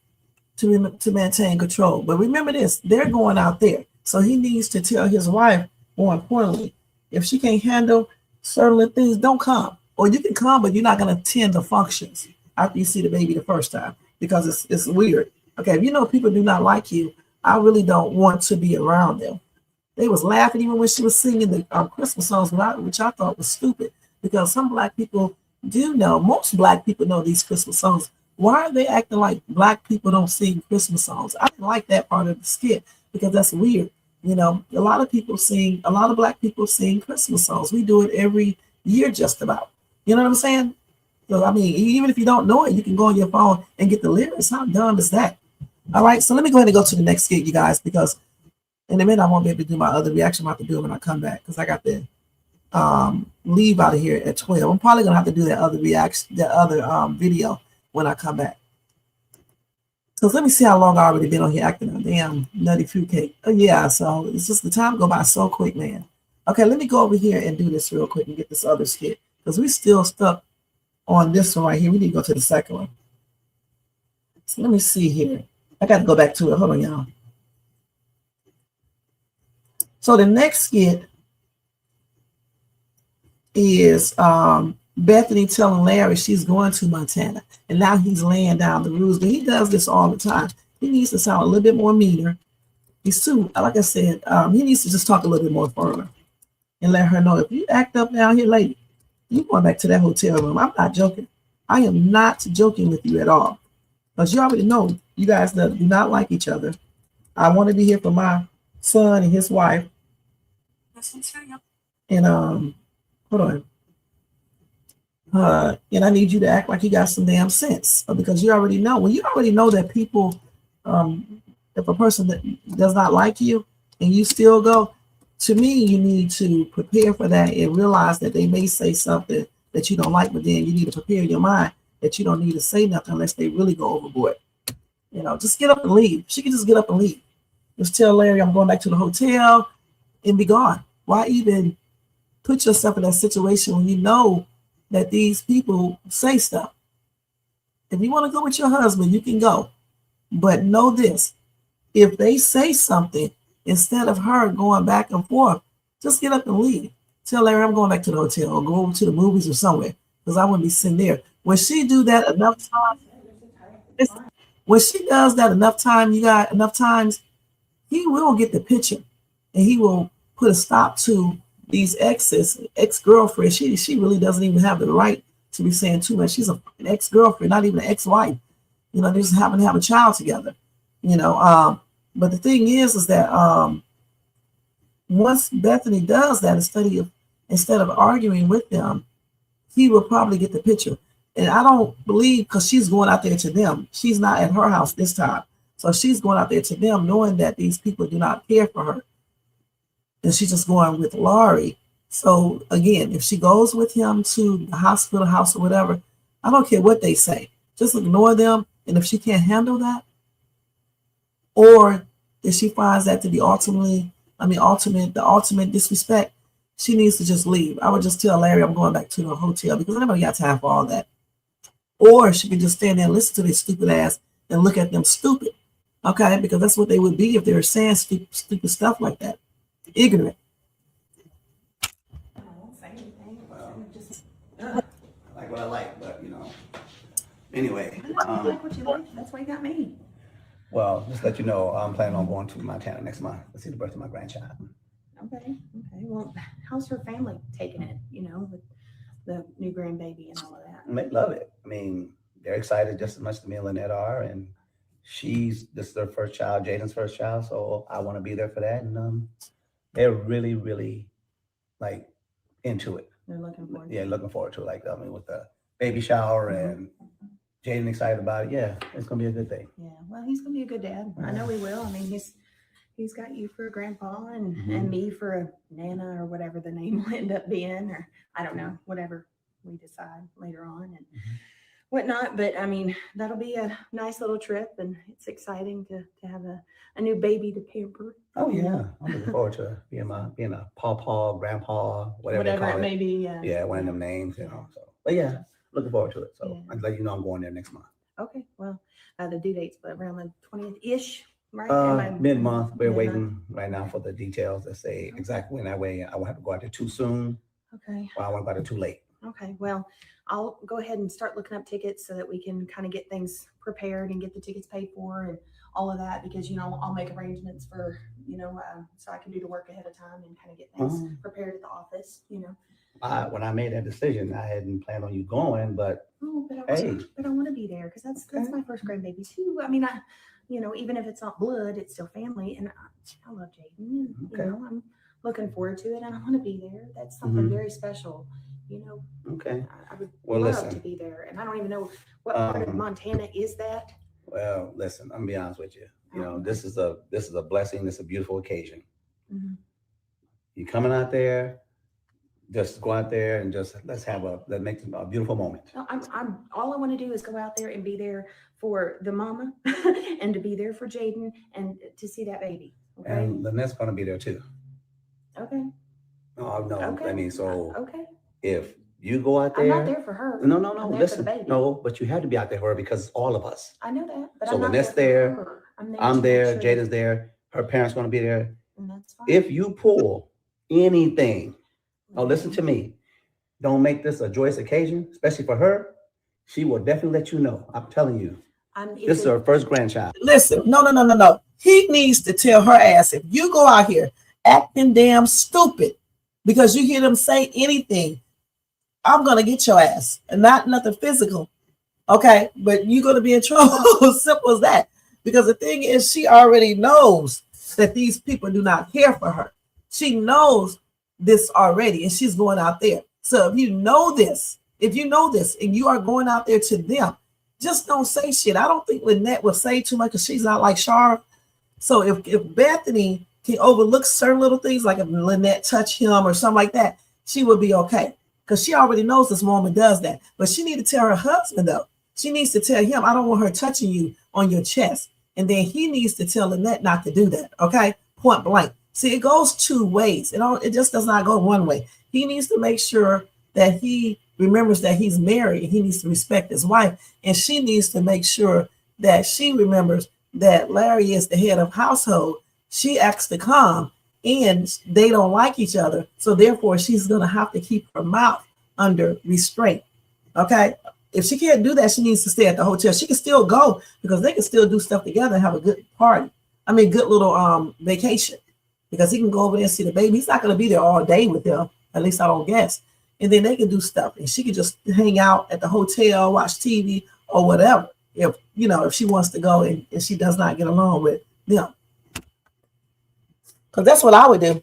to maintain control. But remember this, they're going out there. So he needs to tell his wife, more importantly, if she can't handle certain things, don't come. Or you can come, but you're not going to attend the functions after you see the baby the first time, because it's weird. Okay, if you know people do not like you, I really don't want to be around them. They was laughing even when she was singing the Christmas songs, which I thought was stupid, because some black people do know, most black people know these Christmas songs. Why are they acting like black people don't sing Christmas songs? I didn't like that part of the skit, because that's weird. A lot of black people sing Christmas songs. We do it every year just about. You know what I'm saying? So, I mean, even if you don't know it, you can go on your phone and get the lyrics. How dumb is that? All right, so let me go ahead and go to the next skit, you guys, because in a minute I won't be able to do my other reaction. I'm going to have to do it when I come back, because I got to leave out of here at 12. I'm probably going to have to do that other reaction, that other video when I come back. So let me see how long I've already been on here acting a damn nutty fruitcake. Oh yeah, so it's just the time go by so quick, man. Okay, let me go over here and do this real quick and get this other skit, because we still stuck on this one right here. We need to go to the second one. So let me see here. I got to go back to it. Hold on, y'all. So the next skit is Bethany telling Larry she's going to Montana, and now he's laying down the rules. But he does this all the time. He needs to sound a little bit more meaner. He's too, like I said, he needs to just talk a little bit more firmer and let her know, if you act up down here, lady, you going back to that hotel room. I'm not joking. I am not joking with you at all, because you already know you guys do not like each other. I want to be here for my son and his wife. And hold on. And I need you to act like you got some damn sense, because you already know. When you already know that people, if a person that does not like you and you still go, to me, you need to prepare for that and realize that they may say something that you don't like, but then you need to prepare your mind that you don't need to say nothing unless they really go overboard. Just get up and leave. She can just get up and leave. Just tell Larry, I'm going back to the hotel, and be gone. Why even put yourself in that situation when you know that these people say stuff? If you want to go with your husband, you can go. But know this, if they say something, instead of her going back and forth, just get up and leave. Tell Larry, I'm going back to the hotel, or go over to the movies or somewhere, because I wouldn't be sitting there. When she do that enough times, when she does that enough times, he will get the picture, and he will put a stop to these ex-girlfriends. She really doesn't even have the right to be saying too much. She's an ex-girlfriend, not even an ex-wife. You know, they just happen to have a child together. You know, but the thing is that once Bethany does that, instead of arguing with them, he will probably get the picture. And I don't believe, because she's going out there to them. She's not at her house this time. So she's going out there to them knowing that these people do not care for her. And she's just going with Laurie. So again, if she goes with him to the hospital house or whatever, I don't care what they say. Just ignore them. And if she can't handle that, or if she finds that to be ultimate disrespect, she needs to just leave. I would just tell Larry I'm going back to the hotel, because nobody got time for all that. Or she could just stand there and listen to their stupid ass and look at them stupid. Okay, because that's what they would be if they were saying stupid stuff like that. Ignorant. I won't say anything. Well, Just, I like what I like, but you know. Anyway. you like what you like. That's why you got me. Well, just let you know, I'm planning on going to Montana next month to see the birth of my grandchild. Okay. Well, how's her family taking it, you know, with the new grandbaby and all of that? And they love it. I mean, they're excited just as much as me and Lynette are. And this is their first child, Jaden's first child. So I want to be there for that. And they're really, really like into it. They're looking forward to Yeah, it. looking forward to it. Like, I mean, with the baby shower and Jaden excited about it. Yeah, it's going to be a good thing. Yeah. Well, he's going to be a good dad. I know he will. I mean, he's got you for a grandpa and me for a nana, or whatever the name will end up being, or I don't know, whatever we decide later on and whatnot. But I mean, that'll be a nice little trip, and it's exciting to have a new baby to pamper. Oh yeah, I'm looking forward to being a pawpaw, grandpa, whatever they call it may be. Yeah, one of them names, you know. So, but yeah, looking forward to it. So Yeah. I'll let you know I'm going there next month. Okay. Well, the due date's around the 20th-ish, right? Mid-month. We're Mid-month. waiting right now for the details to say exactly when. That way I won't have to go out there too soon, Okay. or I won't go out there too late. Okay. Well, I'll go ahead and start looking up tickets so that we can kind of get things prepared and get the tickets paid for and all of that, because, you know, I'll make arrangements for, you know, so I can do the work ahead of time and kind of get things prepared at the office, you know. When I made that decision, I hadn't planned on you going, but Oh, but Hey. I want to be there, because that's my first grandbaby too. I mean, you know, even if it's not blood, it's still family, and I love Jaden. Okay. You know, I'm looking forward to it, and I want to be there. That's something very special. You know, okay. I would Well, love to listen. be there, and I don't even know what part of Montana is that. Well, listen, I'm gonna be honest with you. You know, this is a blessing. This is a beautiful occasion. Mhm. You coming out there, just go out there and just let's make a beautiful moment. No, I'm all I want to do is go out there and be there for the mama and to be there for Jaden and to see that baby. Okay. And Lynette's gonna be there too. Okay. Oh no, Okay. I mean, so Okay. if you go out I'm there, not there for her. no, I'm there for the listen, baby. no, but you have to be out there for her because it's all of us. I know that. But So I'm not Lynette's for there, her. I'm to there, make sure Jaden's there, her parents gonna be there. and that's fine. If you pull anything, oh, listen to me, don't make this a joyous occasion, especially for her. She will definitely let you know. I'm telling you, this is her first grandchild. Listen, no. He needs to tell her ass, if you go out here acting damn stupid because you hear them say anything, I'm gonna get your ass, and not nothing physical, okay? But you're gonna be in trouble. Simple as that. Because the thing is, she already knows that these people do not care for her. She knows this already, and she's going out there. So if you know this, and you are going out there to them, just don't say shit. I don't think Lynette will say too much because she's not like Shar. So if Bethany can overlook certain little things, like if Lynette touch him or something like that, she would be okay. Because she already knows this woman does that. But she needs to tell her husband, though. She needs to tell him, I don't want her touching you on your chest. And then he needs to tell Lynette not to do that, okay? Point blank. See, it goes two ways. It just does not go one way. He needs to make sure that he remembers that he's married. He needs to respect his wife. And she needs to make sure that she remembers that Larry is the head of household. She acts to calm, and they don't like each other. So therefore, she's going to have to keep her mouth under restraint, okay? If she can't do that, she needs to stay at the hotel. She can still go because they can still do stuff together and have a good party. I mean, good little vacation, because he can go over there and see the baby. He's not going to be there all day with them. At least I don't guess. and then they can do stuff, and she can just hang out at the hotel, watch TV or whatever. If if she wants to go and she does not get along with them, because that's what I would do.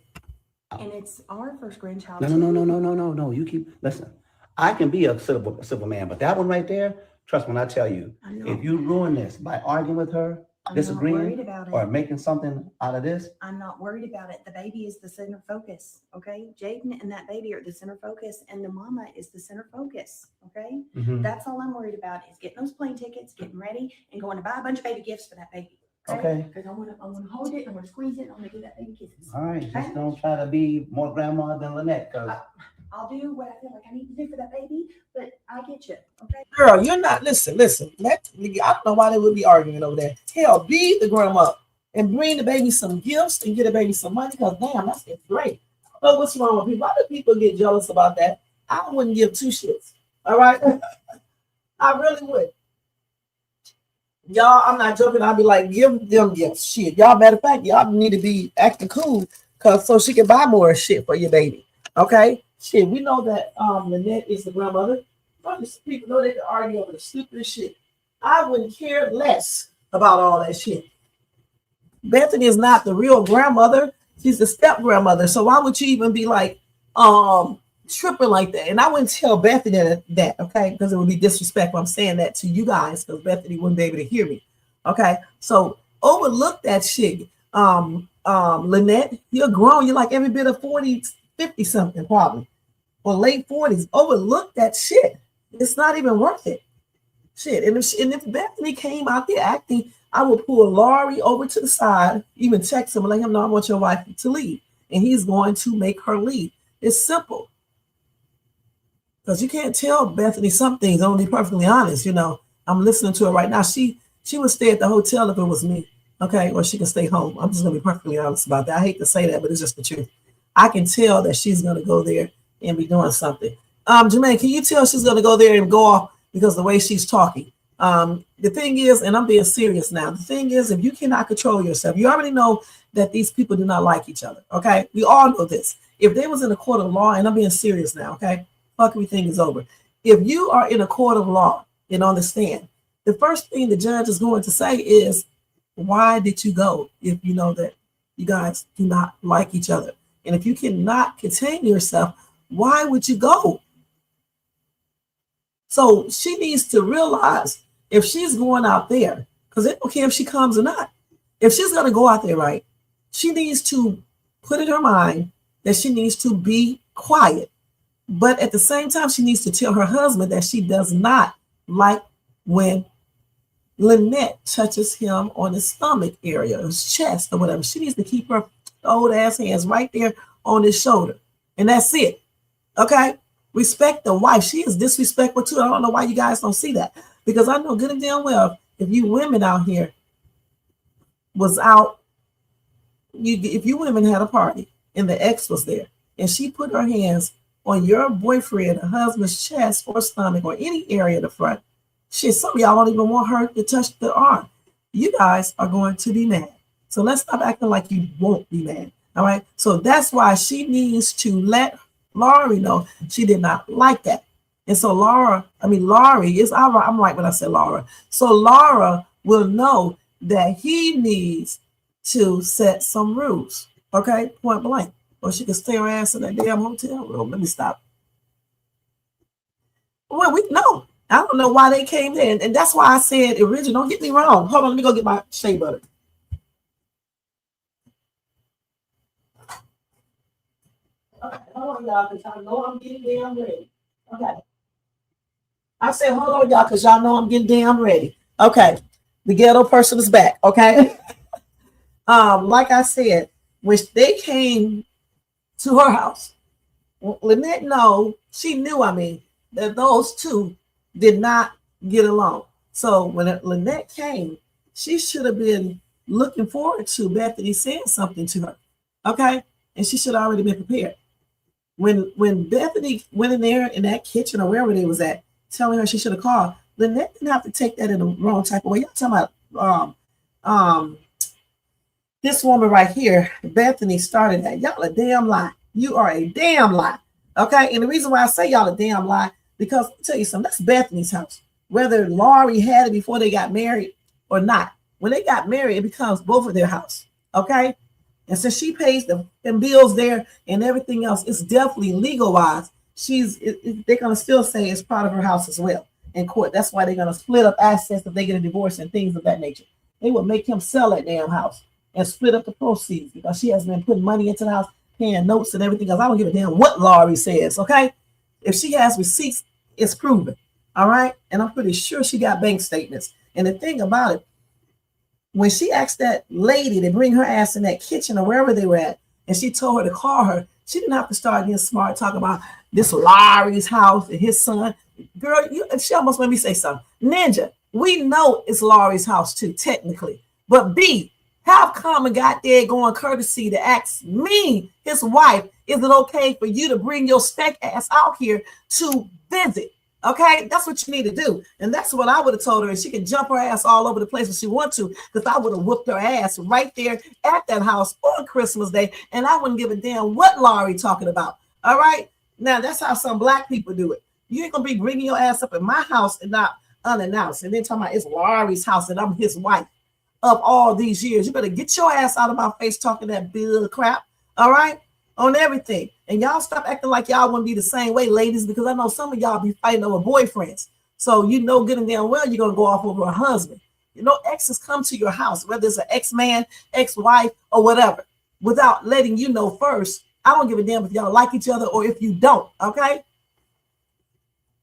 And it's our first grandchild. No. You keep listen. I can be a civil man, but that one right there, trust me when I tell you, if you ruin this by arguing with her, disagreeing, or making something out of this, I'm not worried about it. The baby is the center focus. Okay, Jaden and that baby are the center focus, and the mama is the center focus. Okay, that's all I'm worried about is getting those plane tickets, getting ready, and going to buy a bunch of baby gifts for that baby. Okay. Because I want to hold it, I want to squeeze it, and I want to give that baby kisses. All right, Okay? just don't try to be more grandma than Lynette, because I'll do what I feel like I need to do for that baby, but I get you. Okay. Girl, you're not. Listen. I don't know why they would be arguing over there. Hell, be the grandma and bring the baby some gifts and get the baby some money. Because damn, that's great. I don't know what's wrong with people. Why do people get jealous about that? I wouldn't give two shits. All right, I really would. Y'all, I'm not joking. I'd be like, give them gifts. Shit. Y'all, matter of fact, y'all need to be acting cool so she can buy more shit for your baby. Okay? Shit, we know that Lynette is the grandmother. People know they can argue over the stupidest shit. I wouldn't care less about all that shit. Bethany is not the real grandmother. She's the step grandmother. So why would you even be like tripping like that? And I wouldn't tell Bethany that, okay? Because it would be disrespectful. I'm saying that to you guys because Bethany wouldn't be able to hear me. Okay. So overlook that shit. Lynette, you're grown. You're like every bit of 40, 50 something probably. Or late 40s. Overlook that shit. It's not even worth it. Shit. And if Bethany came out there acting, I would pull Laurie over to the side, even text him and let him know I want your wife to leave. And he's going to make her leave. It's simple. Because you can't tell Bethany some things. I'm going to be perfectly honest. I'm listening to her right now. She would stay at the hotel if it was me. Okay. Or she can stay home. I'm just going to be perfectly honest about that. I hate to say that, but it's just the truth. I can tell that she's going to go there and be doing something. Jermaine, can you tell she's going to go there and go off because the way she's talking? The thing is, and I'm being serious now, the thing is, if you cannot control yourself, you already know that these people do not like each other, okay? We all know this. If they was in a court of law, and I'm being serious now, okay? Fuck, everything is over. If you are in a court of law and on the stand, the first thing the judge is going to say is, why did you go if you know that you guys do not like each other? And if you cannot contain yourself, why would you go? So she needs to realize if she's going out there, because they don't care if she comes or not. If she's going to go out there, right, she needs to put in her mind that she needs to be quiet. But at the same time, she needs to tell her husband that she does not like when Lynette touches him on his stomach area, his chest or whatever. She needs to keep her old ass hands right there on his shoulder. And that's it. Okay? Respect the wife. She is disrespectful too. I don't know why you guys don't see that. Because I know good and damn well if you women out here was out, if you women had a party and the ex was there and she put her hands on your boyfriend, or husband's chest or stomach or any area of the front, shit, some of y'all don't even want her to touch the arm. You guys are going to be mad. So let's stop acting like you won't be mad. All right. So that's why she needs to let Laurie know she did not like that. And so Laurie is, I'm right when I said Laura. So Laura will know that he needs to set some rules. Okay. Point blank. Or she can stay her ass in that damn hotel room. Let me stop. Well, we know. I don't know why they came in. And that's why I said original. Don't get me wrong. Hold on. Let me go get my shea butter. Okay, hold on, y'all, because y'all know I'm getting damn ready. Okay. I said, hold on, y'all, because y'all know I'm getting damn ready. Okay. The ghetto person is back. Okay. Like I said, when they came to her house, Lynette she knew, that those two did not get along. So when Lynette came, she should have been looking forward to Bethany saying something to her. Okay. And she should have already been prepared. When Bethany went in there in that kitchen or wherever they was at, telling her she should have called, Lynette didn't have to take that in the wrong type of way. Y'all talking about this woman right here, Bethany, started that. Y'all a damn lie. You are a damn lie. Okay, and the reason why I say y'all a damn lie, because I'll tell you something, that's Bethany's house. Whether Laurie had it before they got married or not, when they got married, it becomes both of their house. Okay, and since she pays the bills there and everything else, it's definitely legal wise. They're gonna still say it's part of her house as well in court. That's why they're gonna split up assets if they get a divorce and things of that nature. They would make him sell that damn house and split up the proceeds because she has been putting money into the house, paying notes and everything else. I don't give a damn what Laurie says, okay? If she has receipts, it's proven, all right? And I'm pretty sure she got bank statements. And the thing about it, when she asked that lady to bring her ass in that kitchen or wherever they were at, and she told her to call her, she didn't have to start getting smart, talk about this Laurie's house and his son. Girl, she almost made me say something. Ninja, we know it's Laurie's house too, technically. But B, how come and got there going courtesy to ask me, his wife, is it okay for you to bring your stank ass out here to visit? Okay, that's what you need to do. And that's what I would have told her. And she could jump her ass all over the place if she want to, because I would have whooped her ass right there at that house on Christmas Day. And I wouldn't give a damn what Laurie talking about. All right. Now, that's how some black people do it. You ain't going to be bringing your ass up in my house and not unannounced. And then talking about it's Laurie's house and I'm his wife of all these years. You better get your ass out of my face talking that bill crap. All right. On everything. And y'all stop acting like y'all want to be the same way, ladies, because I know some of y'all be fighting over boyfriends. So you know good and damn well you're going to go off over a husband. You know, exes come to your house, whether it's an ex-man, ex-wife, or whatever, without letting you know first. I don't give a damn if y'all like each other or if you don't, okay?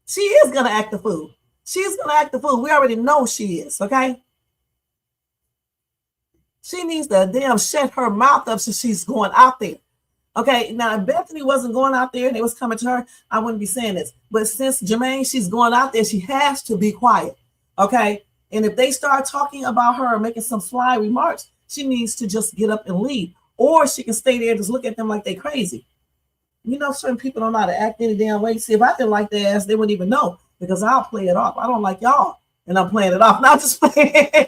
She is going to act the fool. She's going to act the fool. We already know she is, okay? She needs to damn shut her mouth up since she's going out there. Okay, now if Bethany wasn't going out there and it was coming to her, I wouldn't be saying this. But since Jermaine, she's going out there, she has to be quiet. Okay, and if they start talking about her or making some sly remarks, she needs to just get up and leave. Or she can stay there and just look at them like they crazy. You know, certain people don't know how to act any damn way. See, if I didn't like their ass, they wouldn't even know because I'll play it off. I don't like y'all, and I'm playing it off. Not just playing.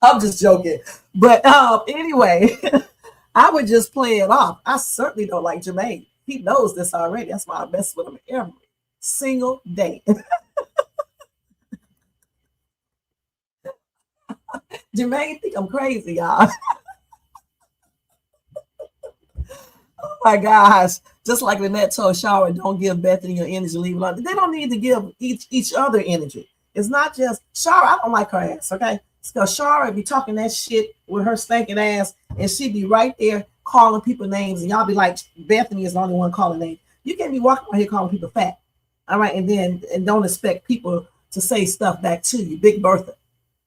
I'm just joking. But anyway, I would just play it off. I certainly don't like Jermaine. He knows this already. That's why I mess with him every single day. Jermaine think I'm crazy, y'all. Oh my gosh. Just like Lynette told Shara, don't give Bethany your energy, leave it alone. They don't need to give each other energy. It's not just Shara, I don't like her ass, okay? Because Shara be talking that shit with her stinking ass, and she be right there calling people names, and y'all be like, Bethany is the only one calling names. You can't be walking around here calling people fat, all right? And don't expect people to say stuff back to you. Big Bertha,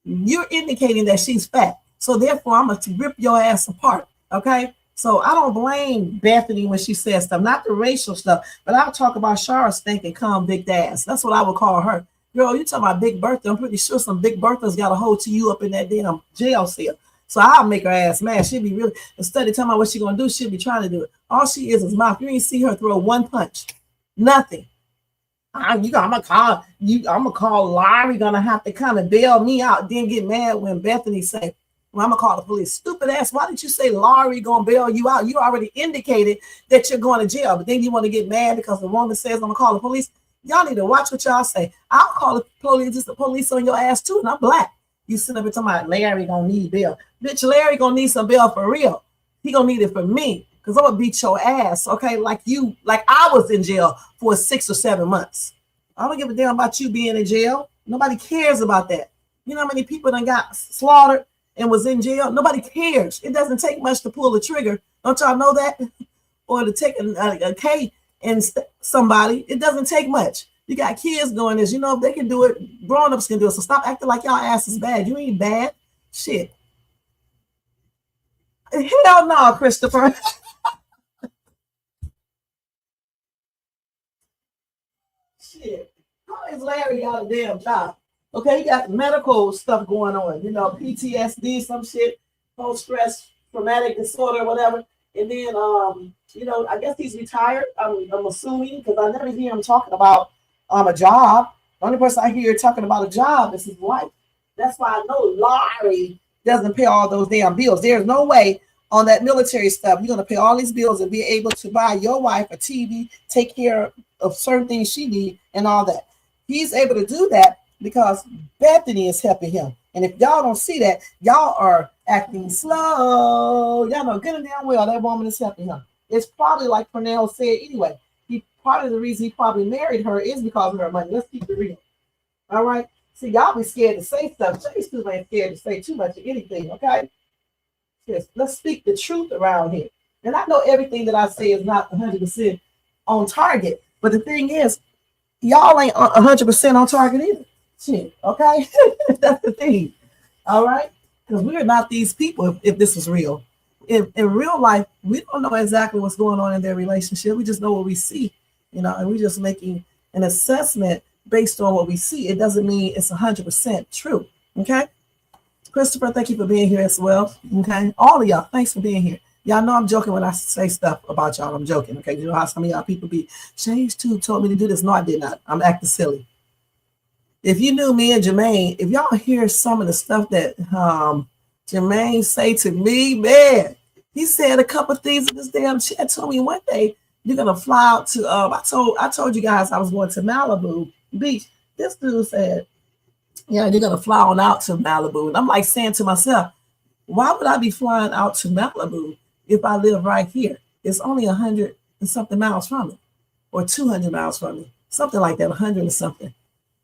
you're indicating that she's fat, so therefore I'm gonna rip your ass apart, okay? So I don't blame Bethany when she says stuff, not the racial stuff, but I'll talk about Shara's stinking calm big ass. That's what I would call her. Girl, you talking about Big Bertha. I'm pretty sure some Big Bertha's got a hold to you up in that damn jail cell. So I'll make her ass mad. She'll be really, instead of talking about what she's going to do, she'll be trying to do it. All she is mouth. You ain't see her throw one punch. Nothing. I'm going to call Laurie, going to have to kind of bail me out, then get mad when Bethany say, well, I'm going to call the police. Stupid ass. Why did you say Laurie going to bail you out? You already indicated that you're going to jail, but then you want to get mad because the woman says I'm going to call the police. Y'all need to watch what y'all say. I'll call the police on your ass too, and I'm black. You sit up and talking about Larry gonna need bail. Bitch, Larry gonna need some bail for real. He gonna need it for me, because I'm gonna beat your ass, okay? Like I was in jail for 6 or 7 months. I don't give a damn about you being in jail. Nobody cares about that. You know how many people done got slaughtered and was in jail? Nobody cares. It doesn't take much to pull the trigger. Don't y'all know that? Or to take a K and somebody, it doesn't take much. You got kids doing this. You know, if they can do it, grown-ups can do it. So stop acting like y'all ass is bad. You ain't bad. Shit. Hell no, Christopher. Shit. How is Larry got a damn job? Okay, he got medical stuff going on. You know, PTSD, some shit, post-stress traumatic disorder, whatever. And then, you know, I guess he's retired. I'm assuming, because I never hear him talking about a job. The only person I hear talking about a job is his wife. That's why I know Laurie doesn't pay all those damn bills. There's no way on that military stuff. You're going to pay all these bills and be able to buy your wife a TV, take care of certain things she needs and all that. He's able to do that because Bethany is helping him. And if y'all don't see that, y'all are acting slow. Y'all know good and damn well that woman is helping him. It's probably like Pernell said anyway. Part of the reason he probably married her is because of her money. Let's keep it real. All right. See, y'all be scared to say stuff. Chase too ain't scared to say too much of anything. Okay. Yes, let's speak the truth around here. And I know everything that I say is not 100% on target, but the thing is, y'all ain't 100% on target either. Shit. Okay. That's the thing. All right. Because we're not these people if this is real. In real life, we don't know exactly what's going on in their relationship. We just know what we see. And we're just making an assessment based on what we see. It doesn't mean it's 100% true. Okay. Christopher, thank you for being here as well. Okay. All of y'all, thanks for being here. Y'all know I'm joking when I say stuff about y'all. I'm joking. Okay. You know how some of y'all people be, Shay's too told me to do this. No, I did not. I'm acting silly. If you knew me and Jermaine, if y'all hear some of the stuff that Jermaine say to me, man, he said a couple things in this damn chat. Told me one day, you're gonna fly out to I told you guys I was going to Malibu Beach. This dude said, yeah, you're gonna fly on out to Malibu. And I'm like saying to myself, why would I be flying out to Malibu if I live right here? It's only 100 and something miles from me, or 200 miles from me, something like that, 100 and something.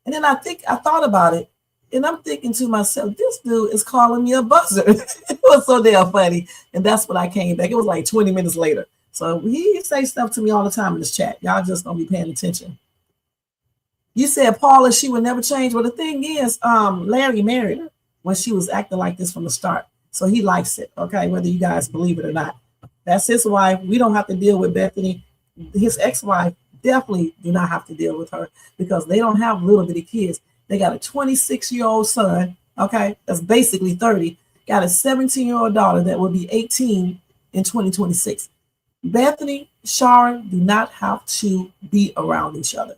And then I thought about it, and I'm thinking to myself, this dude is calling me a buzzard. It was so damn funny. And that's when I came back. It was like 20 minutes later. So he say stuff to me all the time in this chat. Y'all just don't be paying attention. You said, Paula, she would never change. Well, the thing is, Larry married her when she was acting like this from the start. So he likes it, okay, whether you guys believe it or not. That's his wife. We don't have to deal with Bethany. His ex-wife definitely do not have to deal with her because they don't have little bitty kids. They got a 26-year-old son, okay, that's basically 30, got a 17-year-old daughter that will be 18 in 2026. Bethany, Sharon do not have to be around each other.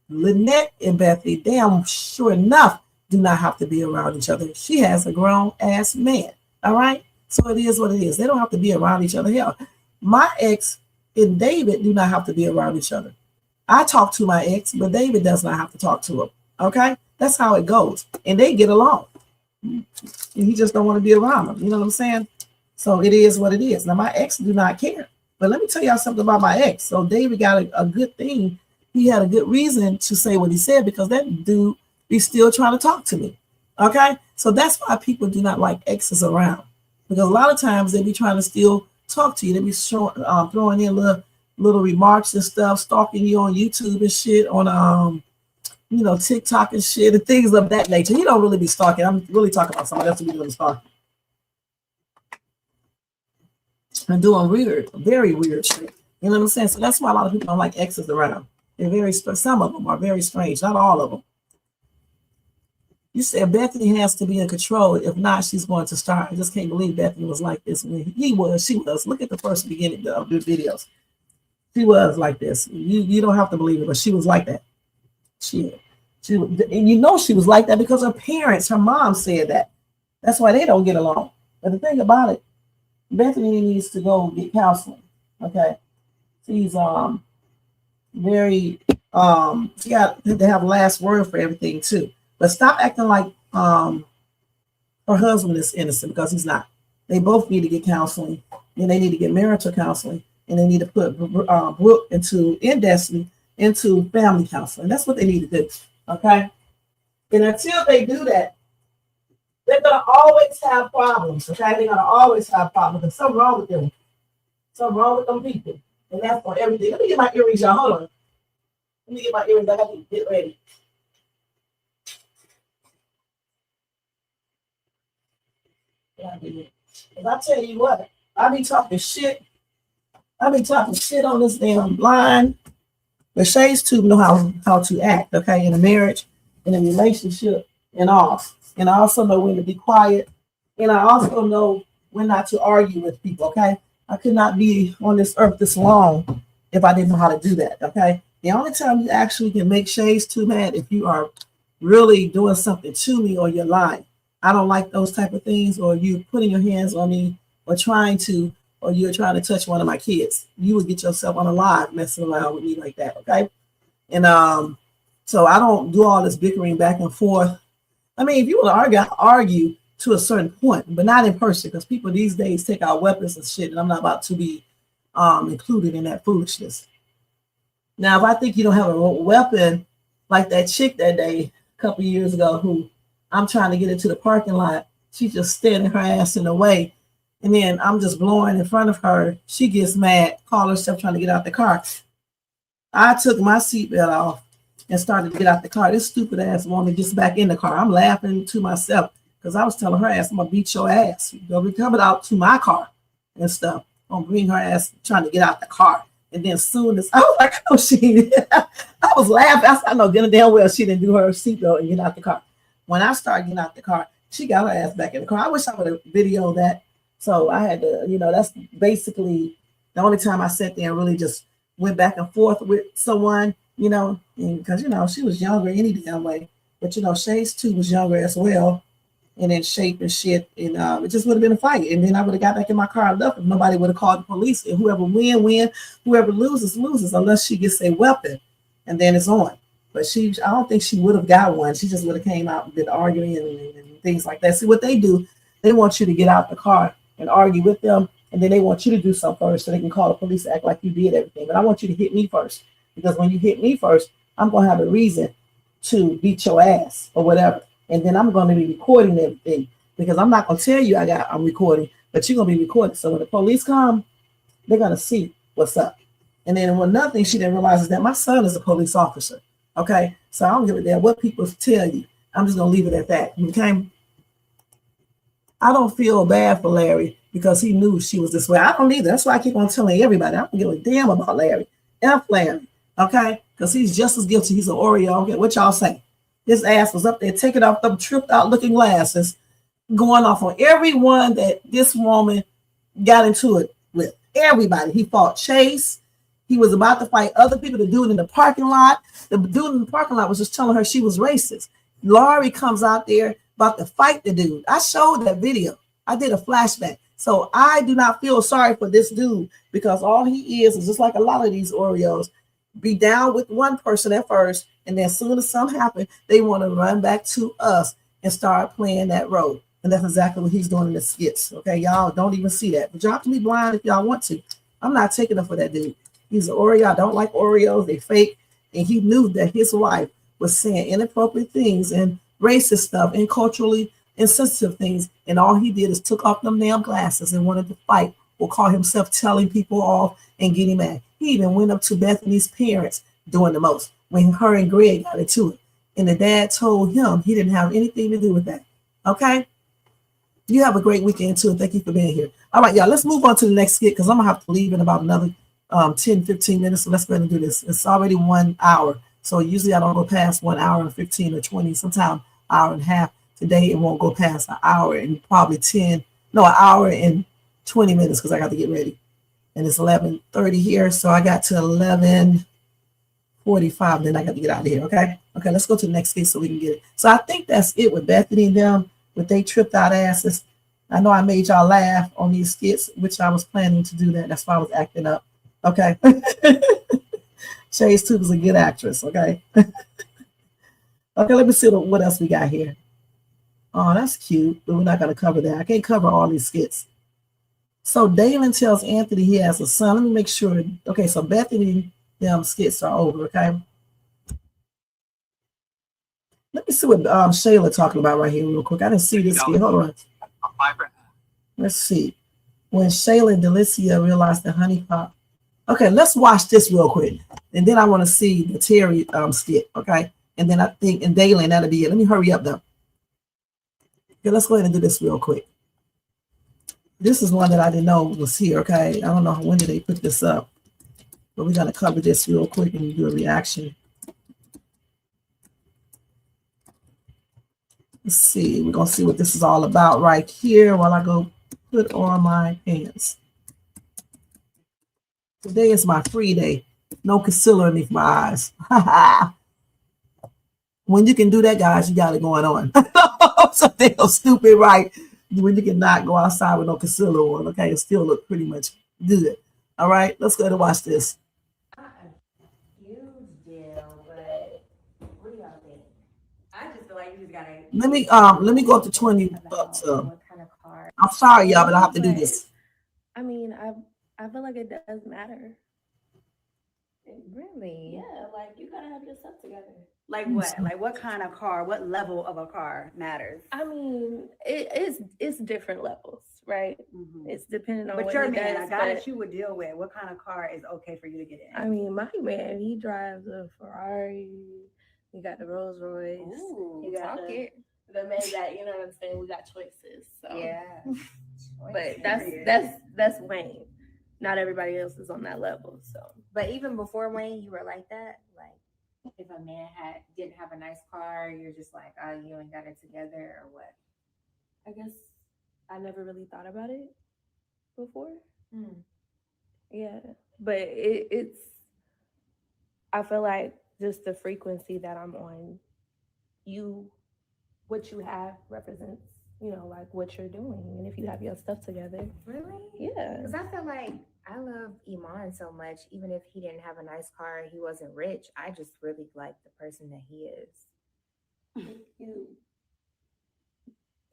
Lynette and Bethany, damn sure enough, do not have to be around each other. She has a grown-ass man, all right? So it is what it is. They don't have to be around each other. Hell, my ex and David do not have to be around each other. I talk to my ex, but David does not have to talk to him. Okay, that's how it goes, and they get along. And he just don't want to be around them. You know what I'm saying? So it is what it is. Now my ex do not care, but let me tell y'all something about my ex. So David got a good thing. He had a good reason to say what he said because that dude is still trying to talk to me. Okay, so that's why people do not like exes around because a lot of times they be trying to still talk to you. They be throwing in little remarks and stuff, stalking you on YouTube and shit on TikTok and shit and things of that nature. He don't really be stalking. I'm really talking about somebody else who be doing stalking. And doing weird, very weird shit. You know what I'm saying? So that's why a lot of people don't like exes around. They're some of them are very strange, not all of them. You said Bethany has to be in control. If not, she's going to start. I just can't believe Bethany was like this when she was. Look at the first beginning of the videos. She was like this. You don't have to believe it, but she was like that. She and she was like that because her parents, her mom said that. That's why they don't get along. But the thing about it, Bethany needs to go get counseling. Okay, she's very she got to have last word for everything too. But stop acting like her husband is innocent because he's not. They both need to get counseling, and they need to get marital counseling, and they need to put Brooke in Destiny into family counseling. That's what they need to do. Okay. And until they do that, they're gonna always have problems. Okay, they're gonna always have problems. There's something wrong with them. Something wrong with them people. And that's for everything. Let me get my earrings, y'all. Hold on. Let me get my earrings. I got to get ready. If I tell you what, I be talking shit. I be talking shit on this damn line. But Shay's too know how to act, okay, in a marriage, in a relationship, and all. And I also know when to be quiet. And I also know when not to argue with people, okay? I could not be on this earth this long if I didn't know how to do that, okay? The only time you actually can make Shay's too mad if you are really doing something to me or you're lying. I don't like those type of things, or you putting your hands on me or you're trying to touch one of my kids, you would get yourself on a live messing around with me like that, okay? And so I don't do all this bickering back and forth. I mean, if you want to argue, I'll argue to a certain point, but not in person, because people these days take out weapons and shit, and I'm not about to be included in that foolishness. Now, if I think you don't have a weapon, like that chick that day a couple years ago, who I'm trying to get into the parking lot, she's just standing her ass in the way, and then I'm just blowing in front of her. She gets mad, call herself trying to get out the car. I took my seatbelt off and started to get out the car. This stupid ass woman gets back in the car. I'm laughing to myself because I was telling her ass, I'm gonna beat your ass. You'll be coming out to my car and stuff. I'm gonna bring her ass trying to get out the car. And then soon as I was like, oh, she, I was laughing. I know damn well she didn't do her seatbelt and get out the car. When I started getting out the car, she got her ass back in the car. I wish I would have videoed that. So I had to, that's basically the only time I sat there and really just went back and forth with someone, because, she was younger any damn way. But, Shay's too was younger as well, and in shape and shit. And it just would have been a fight. And then I would have got back in my car and left, and nobody would have called the police. And whoever win, whoever loses, unless she gets a weapon. And then it's on. But I don't think she would have got one. She just would have came out and been arguing and things like that. See, what they do, they want you to get out the car and argue with them. And then they want you to do something first so they can call the police and act like you did everything. But I want you to hit me first. Because when you hit me first, I'm going to have a reason to beat your ass or whatever. And then I'm going to be recording everything. Because I'm not going to tell you I'm recording, but you're going to be recording. So when the police come, they're going to see what's up. And then another thing she didn't realize is that my son is a police officer. Okay? So I don't give a damn what people tell you. I'm just going to leave it at that. Okay? I don't feel bad for Larry because he knew she was this way. I don't either. That's why I keep on telling everybody. I don't give a damn about Larry. F Larry. Okay? Because he's just as guilty. He's an Oreo. Okay? What y'all say? His ass was up there taking off them tripped out looking glasses, going off on everyone that this woman got into it with. Everybody. He fought Chase. He was about to fight other people. The dude in the parking lot. The dude in the parking lot was just telling her she was racist. Laurie comes out there about to fight the dude. I showed that video. I did a flashback. So I do not feel sorry for this dude because all he is just like a lot of these Oreos, be down with one person at first, and then as soon as something happens, they want to run back to us and start playing that role. And that's exactly what he's doing in the skits. Okay, y'all don't even see that. But y'all can be blind if y'all want to. I'm not taking up for that dude. He's an Oreo. I don't like Oreos. They fake. And he knew that his wife was saying inappropriate things and racist stuff and culturally insensitive things. And all he did is took off them damn glasses and wanted to fight or call himself telling people off and getting mad. He even went up to Bethany's parents doing the most when her and Greg got into it. And the dad told him he didn't have anything to do with that. Okay? You have a great weekend too. Thank you for being here. All right, y'all, let's move on to the next skit because I'm going to have to leave in about another 10, 15 minutes. So let's go ahead and do this. It's already 1 hour. So usually I don't go past 1 hour and 15 or 20, sometimes hour and a half. Today it won't go past an hour and probably an hour and 20 minutes because I got to get ready. And it's 11:30 here. So I got to 11:45. Then I got to get out of here. Okay. Okay. Let's go to the next skit so we can get it. So I think that's it with Bethany and them with they tripped out asses. I know I made y'all laugh on these skits, which I was planning to do that. That's why I was acting up. Okay. Shay's too was a good actress. Okay. Okay. Let me see what else we got here. Oh, that's cute, but we're not going to cover that. I can't cover all these skits. So Dalen tells Anthony he has a son. Let me make sure. Okay, so Bethany, them skits are over, okay? Let me see what Shayla talking about right here real quick. I didn't see this skit. Hold on. Let's see. When Shayla and Delicia realized the honey pot. Okay, let's watch this real quick. And then I want to see the Terry skit, okay? And then I think, and Dalen, that'll be it. Let me hurry up, though. Okay, let's go ahead and do this real quick. This is one that I didn't know was here, okay? I don't know when did they put this up, but we're going to cover this real quick and do a reaction. Let's see. We're going to see what this is all about right here while I go put on my pants. Today is my free day. No concealer underneath my eyes. When you can do that, guys, you got it going on. So damn stupid, right? You really cannot go outside with no concealer on, okay? It still look pretty much good. All right, let's go ahead and watch this. Not a huge deal, but what do y'all think? I just feel like you just gotta. Let me go up to 20 bucks. What kind of car? I'm sorry, y'all, but I have to do this. I mean, I feel like it does matter. Really? Yeah, like you gotta have your stuff together. Like what? Like what kind of car? What level of a car matters? I mean, it's different levels, right? Mhm. It's depending on But what your he man, does, a guy but- that you would deal with, what kind of car is okay for you to get in? I mean, my man, he drives a Ferrari. He got the Rolls Royce. Ooh, He got talk the, it. the Maybach. You know what I'm saying? We got choices. So Yeah. but Period. that's Wayne. Not everybody else is on that level. So But even before Wayne, you were like that. Like, if a man didn't have a nice car, you're just like, oh, you ain't got it together, or what? I guess I never really thought about it before. Yeah, but it's. I feel like just the frequency that I'm on, what you have represents, like what you're doing, and if you have your stuff together, Really? yeah. Because I feel like I love Iman so much. Even if he didn't have a nice car, he wasn't rich. I just really like the person that he is.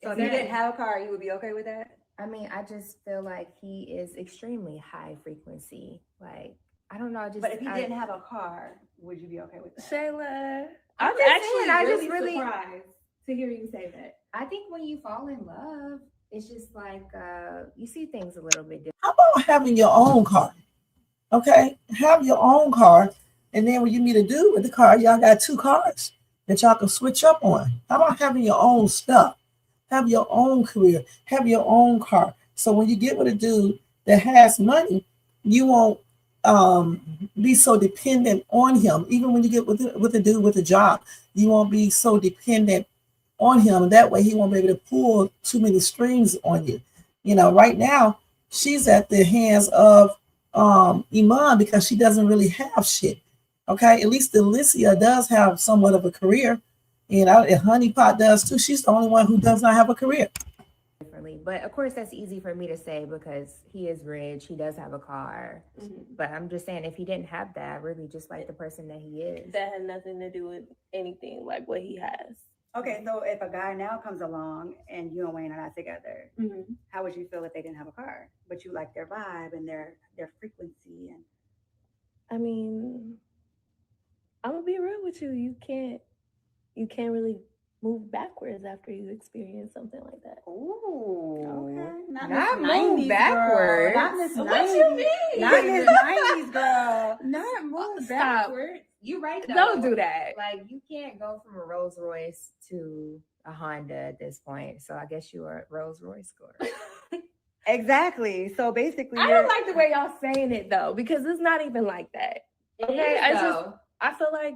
So if you didn't have a car, you would be okay with that? I mean, I just feel like he is extremely high frequency. Like, I don't know. But if you didn't have a car, would you be okay with that? Shayla, I'm I'm just actually saying, I really just really- surprised to hear you say that. I think when you fall in love, it's just like you see things a little bit different. How about having your own car? Okay, have your own car, and then when you meet a dude with the car, y'all got two cars that y'all can switch up on. How about having your own stuff? Have your own career, have your own car. So when you get with a dude that has money, you won't be so dependent on him. Even when you get with a dude with a job, you won't be so dependent on him. And that way he won't be able to pull too many strings on you. Right now, she's at the hands of Iman because she doesn't really have shit. Okay, at least Alicia does have somewhat of a career. And Honeypot does too. She's the only one who does not have a career. Differently. But of course, that's easy for me to say because he is rich. He does have a car. But I'm just saying, if he didn't have that, I really just like the person that he is. That had nothing to do with anything like what he has. Okay, so if a guy now comes along and you and Wayne are not together, how would you feel if they didn't have a car, but you like their vibe and their frequency? And I mean, I'm gonna be real with you. You can't really move backwards after you experience something like that. ooh, okay, Not Miss move 90s backwards. girl. Not Miss What 90s. you mean? Not Miss 90s girl. Not move Stop. backwards. You right though. Don't do that. Like, you can't go from a Rolls Royce to a Honda at this point. So I guess you are a Rolls Royce girl. Exactly. So basically, I don't like the way y'all saying it though, because it's not even like that. Okay, I feel like,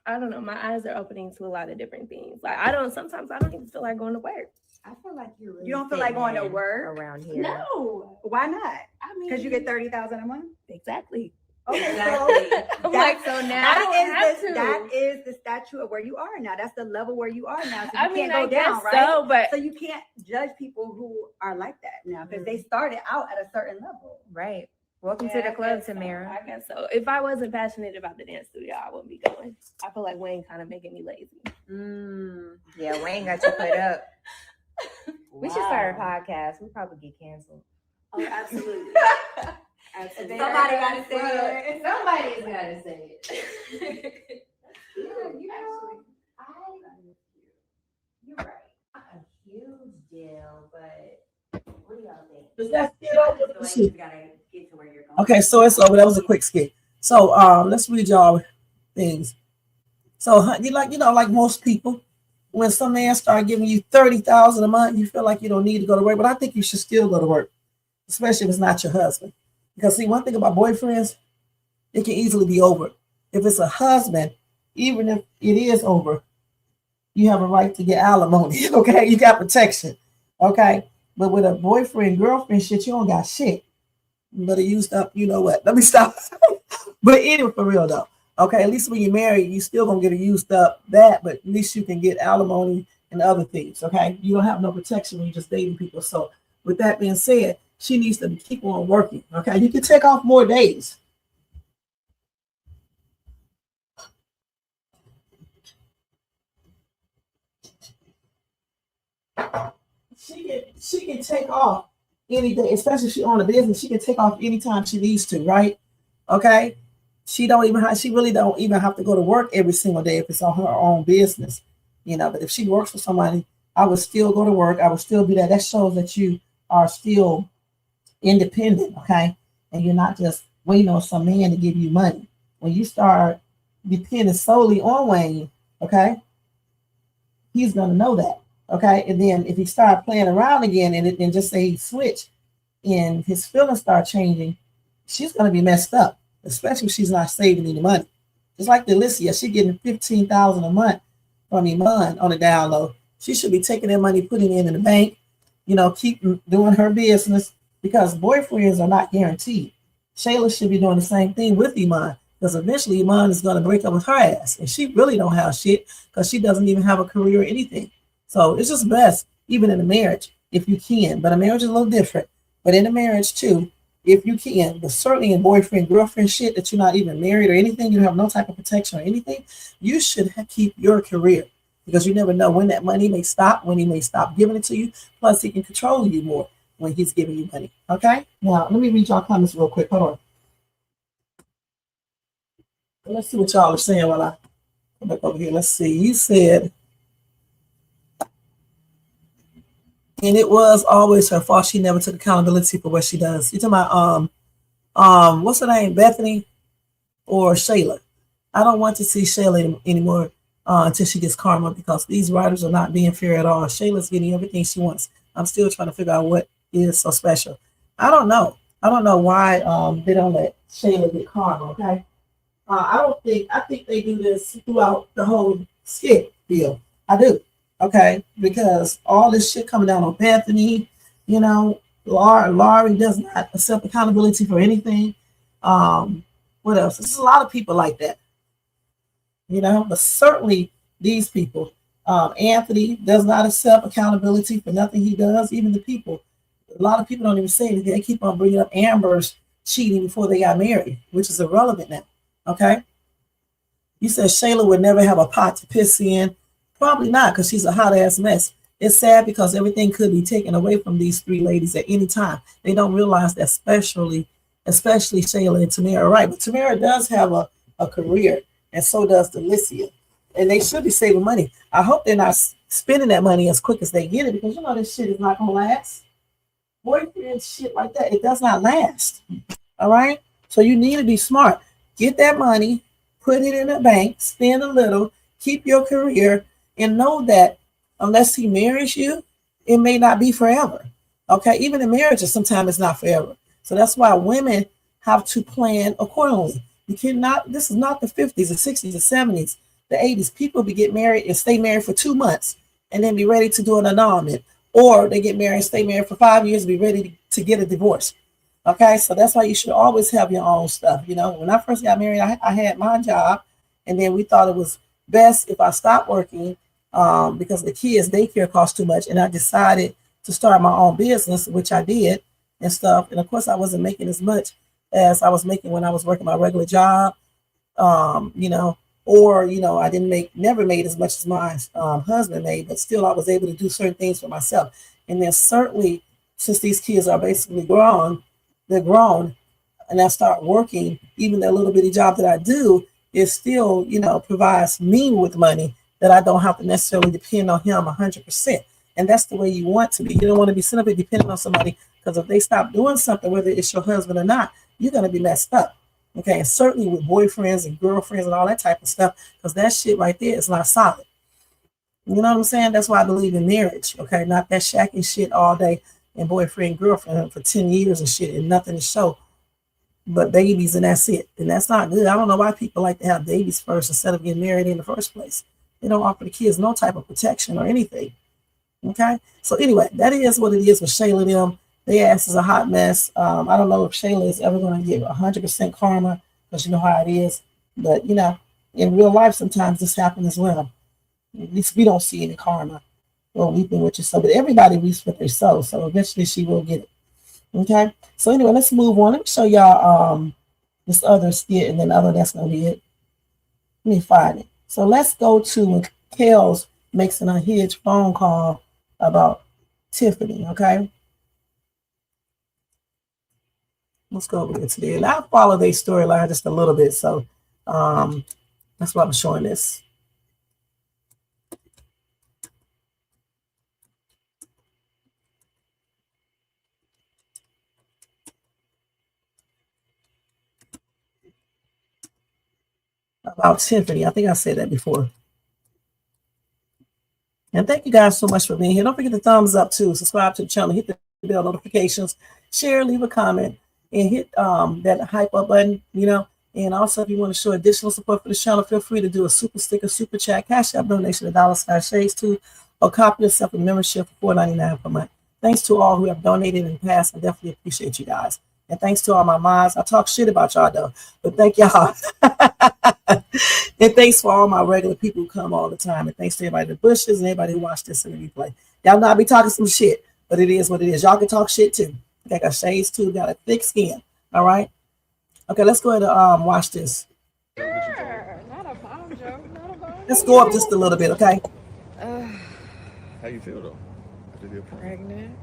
I don't know, my eyes are opening to a lot of different things. Like sometimes I don't even feel like going to work. I feel like you really You don't feel like going to fitting in work? around here. No, Why not? I mean, Because you get 30,000 a month. exactly. Okay, Exactly. so I'm like, so now I don't have to. that is the statute of where you are now. That's the level where you are now. So you I mean, can't go I down, guess right? so, but So you can't judge people who are like that now because they started out at a certain level. Right. Welcome Yeah, to the I club, guess so. Tamara. I guess so. If I wasn't passionate about the dance studio, I wouldn't be going. I feel like Wayne kind of making me lazy. Yeah, Wayne got you put up. We should start a podcast. We'll probably get canceled. Oh, absolutely. Absolutely. Somebody gotta say it. Somebody's gotta say it. Yeah, you're right. Not a huge deal, but what do y'all think? Does that fit I over just feel the like shit? you gotta get to where you're going. Okay, so it's over. That was a quick skit. So let's read y'all things. So like most people, when some man start giving you 30,000 a month, you feel like you don't need to go to work. But I think you should still go to work, especially if it's not your husband. Because see, one thing about boyfriends, it can easily be over. If it's a husband, even if it is over, you have a right to get alimony. Okay, you got protection. Okay, but with a boyfriend, girlfriend shit, you don't got shit. But it used up, you know what? Let me stop. But anyway, for real though. Okay, at least when you're married, you still gonna get a used up that, but at least you can get alimony and other things. Okay, you don't have no protection when you're just dating people. So with that being said, she needs to keep on working. Okay, you can take off more days. She can take off any day, especially if she own a business. She can take off anytime she needs to, right? Okay. She really don't even have to go to work every single day if it's on her own business, But if she works for somebody, I would still go to work. I would still be there. That shows that you are still independent, okay? And you're not just waiting on some man to give you money. When you start depending solely on Wayne, okay, he's gonna know that, okay? And then if he start playing around again and just say he switch and his feelings start changing, she's gonna be messed up, especially if she's not saving any money. Just like Delicia, she's getting $15,000 a month from Iman on the down low. She should be taking that money, putting it in the bank, keep doing her business, because boyfriends are not guaranteed. Shayla should be doing the same thing with Iman, because eventually Iman is going to break up with her ass, and she really don't have shit because she doesn't even have a career or anything. So it's just best, even in a marriage, if you can. But a marriage is a little different. But in a marriage too, if you can, but certainly in boyfriend, girlfriend shit that you're not even married or anything, you have no type of protection or anything, you should keep your career, because you never know when that money may stop, when he may stop giving it to you. Plus, he can control you more when he's giving you money. Okay? Now, let me read y'all comments real quick. Hold on. Let's see what y'all are saying while I come back over here. Let's see. You said, and it was always her fault. She never took accountability for what she does. You're talking about what's her name, Bethany or Shayla? I don't want to see Shayla anymore until she gets karma, because these writers are not being fair at all. Shayla's getting everything she wants. I'm still trying to figure out what is so special. I don't know why they don't let Shayla get karma. Okay, I think they do this throughout the whole skit deal. I do. Okay, because all this shit coming down on Bethany, Laurie does not accept accountability for anything. What else? There's a lot of people like that, but certainly these people. Anthony does not accept accountability for nothing he does. Even the people, a lot of people don't even say anything. They keep on bringing up Amber's cheating before they got married, which is irrelevant now. Okay, you said Shayla would never have a pot to piss in. Probably not, because she's a hot ass mess. It's sad because everything could be taken away from these three ladies at any time. They don't realize that, especially Shayla and Tamara, right? But Tamara does have a career, and so does Delicia. And they should be saving money. I hope they're not spending that money as quick as they get it, because this shit is not gonna last. Boyfriend shit like that, it does not last. All right? So you need to be smart. Get that money, put it in a bank, spend a little, keep your career, and know that unless he marries you, it may not be forever. Okay? Even in marriages, sometimes it's not forever. So that's why women have to plan accordingly. You cannot, this is not the 50s, the 60s, the 70s, the 80s. People be get married and stay married for 2 months and then be ready to do an annulment. Or they get married and stay married for 5 years and be ready to get a divorce. Okay, so that's why you should always have your own stuff. When I first got married, I had my job, and then we thought it was best if I stopped working because the kids' daycare cost too much, and I decided to start my own business, which I did and stuff. And of course, I wasn't making as much as I was making when I was working my regular job, or I never made as much as my husband made, but still I was able to do certain things for myself. And then certainly, since these kids are basically grown, they're grown, and I start working, even that little bitty job that I do, it still, provides me with money that I don't have to necessarily depend on him 100%. And that's the way you want to be. You don't want to be sitting up and depending on somebody, because if they stop doing something, whether it's your husband or not, you're going to be messed up. Okay, and certainly with boyfriends and girlfriends and all that type of stuff, because that shit right there is not solid. You know what I'm saying? That's why I believe in marriage. Okay, not that shacking shit all day and boyfriend, girlfriend for 10 years and shit and nothing to show but babies, and that's it. And that's not good. I don't know why people like to have babies first instead of getting married in the first place. They don't offer the kids no type of protection or anything. Okay, so anyway, that is what it is with Shayla and them. Their ass is a hot mess. I don't know if Shayla is ever going to get 100% karma, because you know how it is. But, in real life, sometimes this happens as well. At least we don't see any karma. or weeping with your soul. But everybody weeps with their soul. So eventually she will get it. Okay. So anyway, let's move on. Let me show y'all this other skit, and then the other that's gonna be it. Let me find it. So let's go to when Keliz makes a huge phone call about Tiffany. Okay. Let's go over to there. And I follow their storyline just a little bit. So that's why I'm showing this. About Tiffany. I think I said that before. And thank you guys so much for being here. Don't forget the thumbs up too. Subscribe to the channel. Hit the bell notifications. Share, leave a comment, and hit that hype up button, you know. And also, if you want to show additional support for the channel, feel free to do a super sticker, super chat, cash app donation, $shades2, or copy yourself a membership for $4.99 per month. Thanks to all who have donated in the past. I definitely appreciate you guys. And thanks to all my mods. I talk shit about y'all though, but thank y'all. And thanks for all my regular people who come all the time. And thanks to everybody in the bushes and everybody who watched this in the replay. Y'all know I be talking some shit, but it is what it is. Y'all can talk shit too. I got shades too, got a thick skin. All right. Okay, let's go ahead and watch this. Sure. Not a bomb joke. Not a bomb. Let's go up just a little bit, okay? How you feel though? After the appointment? Pregnant.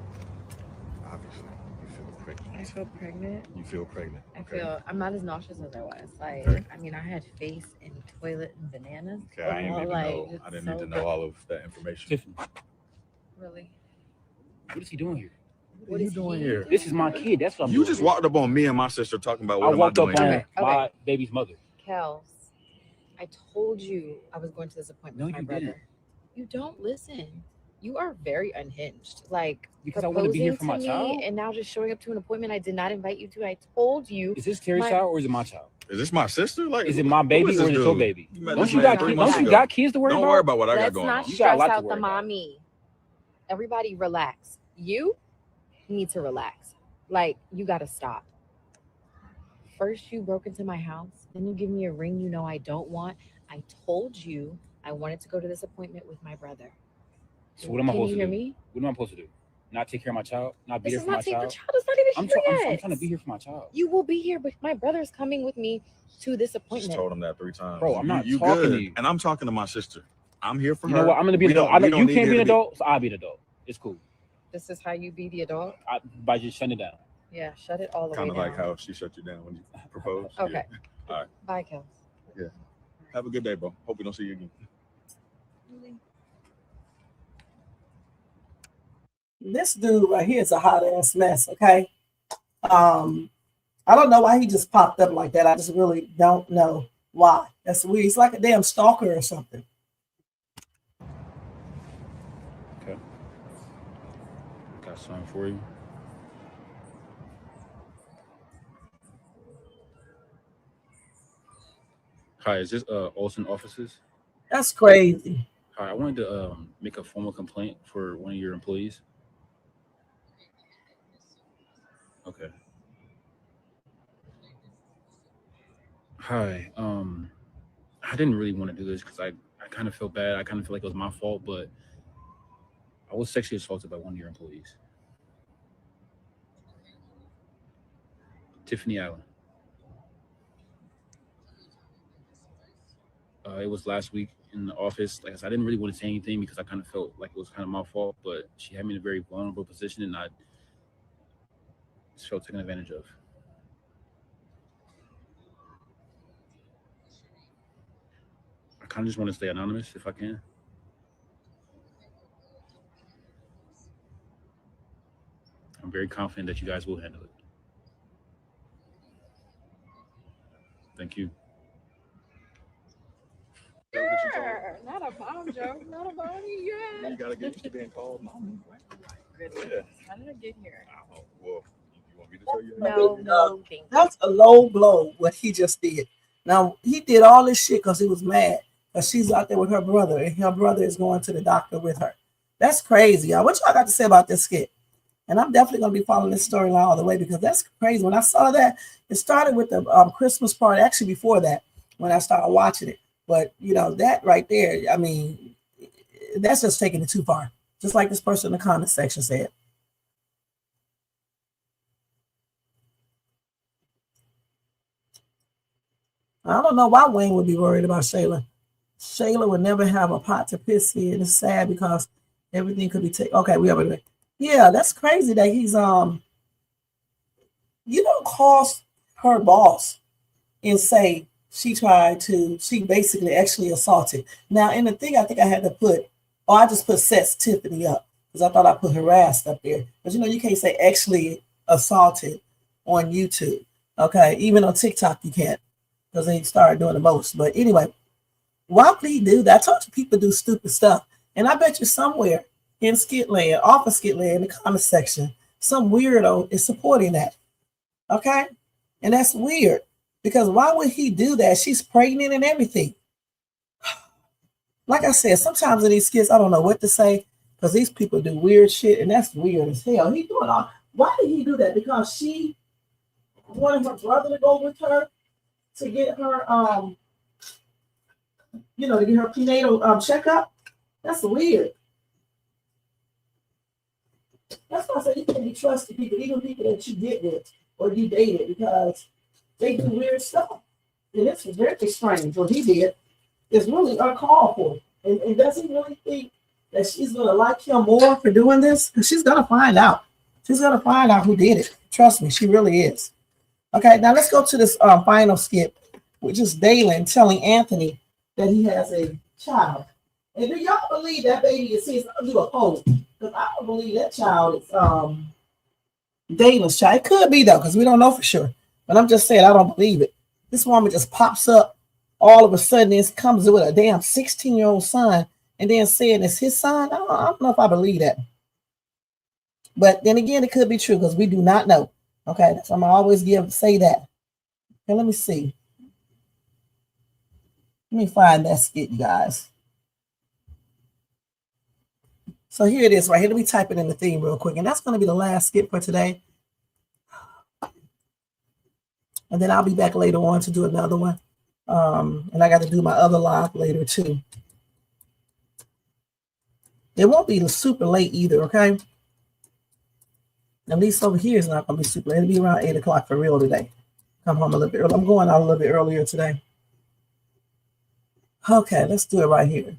Obviously, you feel pregnant. I feel pregnant. You feel pregnant. I Okay. feel I'm not as nauseous as I was. Like, Okay. I mean, I had face and toilet and bananas. Okay, I didn't need to Like, know. it's I didn't so need to know all of that information. Tiffany, Really. what is he doing here? What are you doing here? This is my kid. That's what I'm You doing just here. walked up on me and my sister talking about I what am I walked up doing on here. my baby's mother. Kels, I told you I was going to this appointment No, with my you brother. didn't. You don't listen. You are very unhinged. Like, Because I want to be here for my proposing to me child. and now just showing up to an appointment I did not invite you to. I told you. Is this Terry's My- child or is it my child? Is this my sister? Like, Is it my baby who is or this is it your dude? baby? You met Don't this you man got 3 kids? months Don't you ago. got kids to worry Don't about? worry about what I got Let's going not on. You got a lot stress to out the worry about. mommy. Everybody relax. You need to relax. Like, you got to stop. First, you broke into my house. Then you give me a ring you know I don't want. I told you I wanted to go to this appointment with my brother. So what am I Can you supposed to hear do? me? What am I supposed to do? Not take care of my child? Not be This there is for my not take the child? child. It's not even I'm here yet. trying to be here for my child. You will be here, but my brother's coming with me to this Just appointment. told him that 3 times. Bro, I'm not you talking good. to you. And I'm talking to my sister. I'm here for You her. know what? I'm going to be We an adult. don't- we don't You need can't here be to an adult, so I'll be an adult. It's cool. This is how you be the adult? By just shutting it down. Yeah, shut it all the way Kind down. of like how she shut you down when you proposed. Okay. Yeah. All right. Bye, Kels. Have a good day, bro. Hope we don't see you again. This dude right here is a hot ass mess, okay? I don't know why he just popped up like that. I just really don't know why. That's weird. He's like a damn stalker or something. Okay. Got something for you. Hi, is this Olsen offices? That's crazy. Hi, I wanted to make a formal complaint for one of your employees. Okay. Hi, I didn't really want to do this because I kind of feel bad. I kind of feel like it was my fault, but I was sexually assaulted by one of your employees. Tiffany Allen. It was last week in the office. Like I said, I didn't really want to say anything because I kind of felt like it was kind of my fault, but she had me in a very vulnerable position and I just felt taken advantage of. I kind of just want to stay anonymous if I can. I'm very confident that you guys will handle it. Thank you. Sure. Not a bomb joke. Not a bomb. Yeah. You gotta get used to being called mommy. Really? How did I get here? Oh, well, you want me to tell you? No, thank you. That's a low blow, what he just did. Now, he did all this shit because he was mad because she's out there with her brother and her brother is going to the doctor with her. That's crazy, y'all. What y'all got to say about this skit? And I'm definitely going to be following this storyline all the way because that's crazy. When I saw that, it started with the Christmas party, actually before that, when I started watching it. But, you know, that right there, I mean, that's just taking it too far. Just like this person in the comment section said. I don't know why Wayne would be worried about Shayla. Shayla would never have a pot to piss in. And it's sad because everything could be taken. Okay, we have it. Yeah, that's crazy that he's you don't call her boss and say she basically actually assaulted. Now in the thing I think I had to put, I just put sets Tiffany up because I thought I put harassed up there. But you can't say actually assaulted on YouTube. Okay, even on TikTok you can't because they started doing the most. But anyway, why would he do that? I told you people do stupid stuff. And I bet you somewhere in Skitland, off of Skitland, in the comment section, some weirdo is supporting that. Okay? And that's weird. Because why would he do that? She's pregnant and everything. Like I said, sometimes in these skits, I don't know what to say because these people do weird shit, and that's weird as hell. He doing all. Why did he do that? Because she wanted her brother to go with her to get her, to get her prenatal checkup. That's weird. That's why I say you can't be trusting people, even people that you get with or you dated, because they do weird stuff. And it's very strange. What he did is really uncalled for. And does he really think that she's going to like him more for doing this? Because she's going to find out. She's going to find out who did it. Trust me, she really is. Okay, now let's go to this final skit, which is Dalen telling Anthony that he has a child. And do y'all believe that baby is his? I'll do a poll. Because I don't believe that child is Dalen's child. It could be, though, because we don't know for sure. But I'm just saying, I don't believe it. This woman just pops up all of a sudden and comes with a damn 16-year-old son and then saying it's his son. I don't know if I believe that. But then again, it could be true because we do not know. Okay, so I'm always say that. Okay, let me see. Let me find that skit, you guys. So here it is right here. Let me type it in the theme real quick. And that's going to be the last skit for today. And then I'll be back later on to do another one. And I got to do my other live later too. It won't be super late either, okay? At least over here it's not going to be super late. It'll be around 8 o'clock for real today. Come home a little bit early. I'm going out a little bit earlier today. Okay, let's do it right here.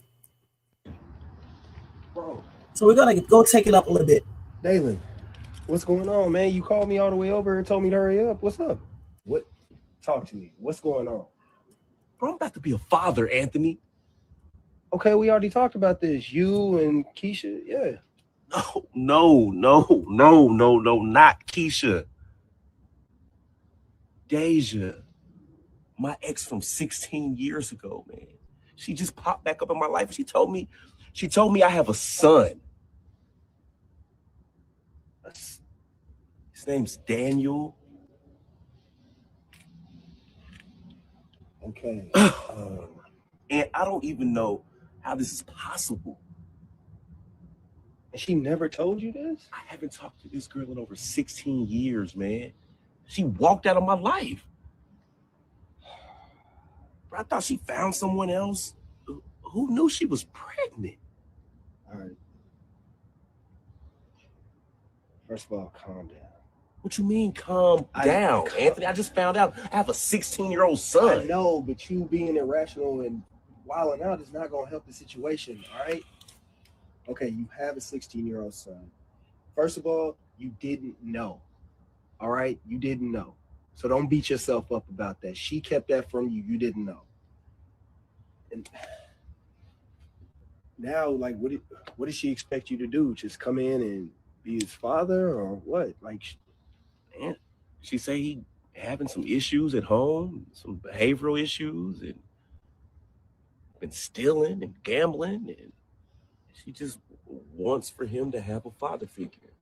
Bro. So we're going to go take it up a little bit. Dalen, what's going on, man? You called me all the way over and told me to hurry up. What's up? What? Talk to me. What's going on? Bro, I'm about to be a father, Anthony. Okay, we already talked about this. You and Keisha, yeah. No, not Keisha. Deja, my ex from 16 years ago, man. She just popped back up in my life. She told me I have a son. His name's Daniel. Okay. And I don't even know how this is possible. And she never told you this? I haven't talked to this girl in over 16 years, man. She walked out of my life. I thought she found someone else. Who knew she was pregnant? All right. First of all, calm down. What you mean, calm down, Anthony? I just found out I have a 16-year-old son. I know, but you being irrational and wilding out is not going to help the situation, all right? Okay, you have a 16-year-old son. First of all, you didn't know, all right? You didn't know. So don't beat yourself up about that. She kept that from you. You didn't know. And now, like, what does she expect you to do? Just come in and be his father or what? Like, man, she say he having some issues at home, some behavioral issues, and been stealing and gambling, and she just wants for him to have a father figure.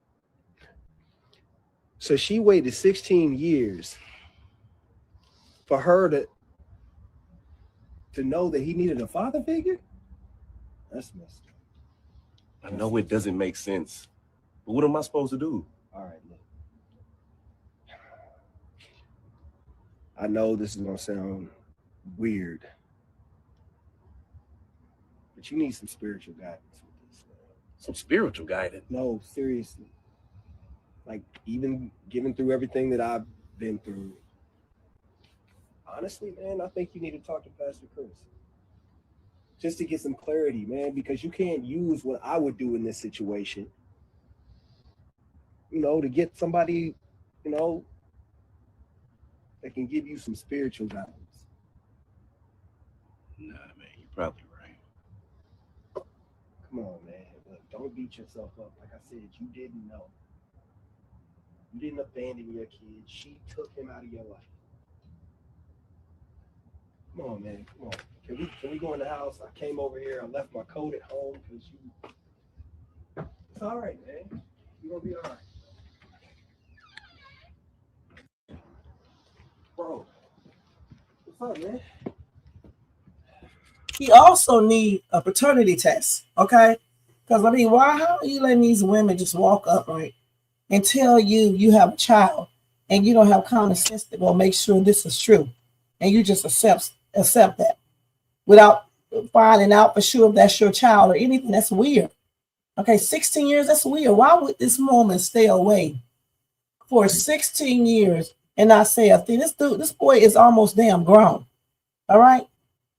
So she waited 16 years for her to know that he needed a father figure? That's messed up. I know it doesn't make sense, but what am I supposed to do? All right, look. I know this is gonna sound weird, but you need some spiritual guidance with this. some spiritual guidance. No, seriously. Like, even given through everything that I've been through, honestly, man, I think you need to talk to Pastor Chris. Just to get some clarity, man, because you can't use what I would do in this situation, to get somebody, that can give you some spiritual guidance. Nah, man, you're probably right. Come on, man. Look, don't beat yourself up. Like I said, you didn't know. You didn't abandon your kid. She took him out of your life. Come on, man. Come on. Can we go in the house? I came over here. I left my coat at home because you. It's all right, man. You're gonna be all right. Bro, what's up, man? He also need a paternity test, okay? Because I mean, how are you letting these women just walk up, right, and tell you have a child, and you don't have common sense to go make sure this is true, and you just accept that without finding out for sure if that's your child or anything? That's weird. Okay, 16 years, that's weird. Why would this woman stay away for 16 years and not say a thing? This boy is almost damn grown. All right.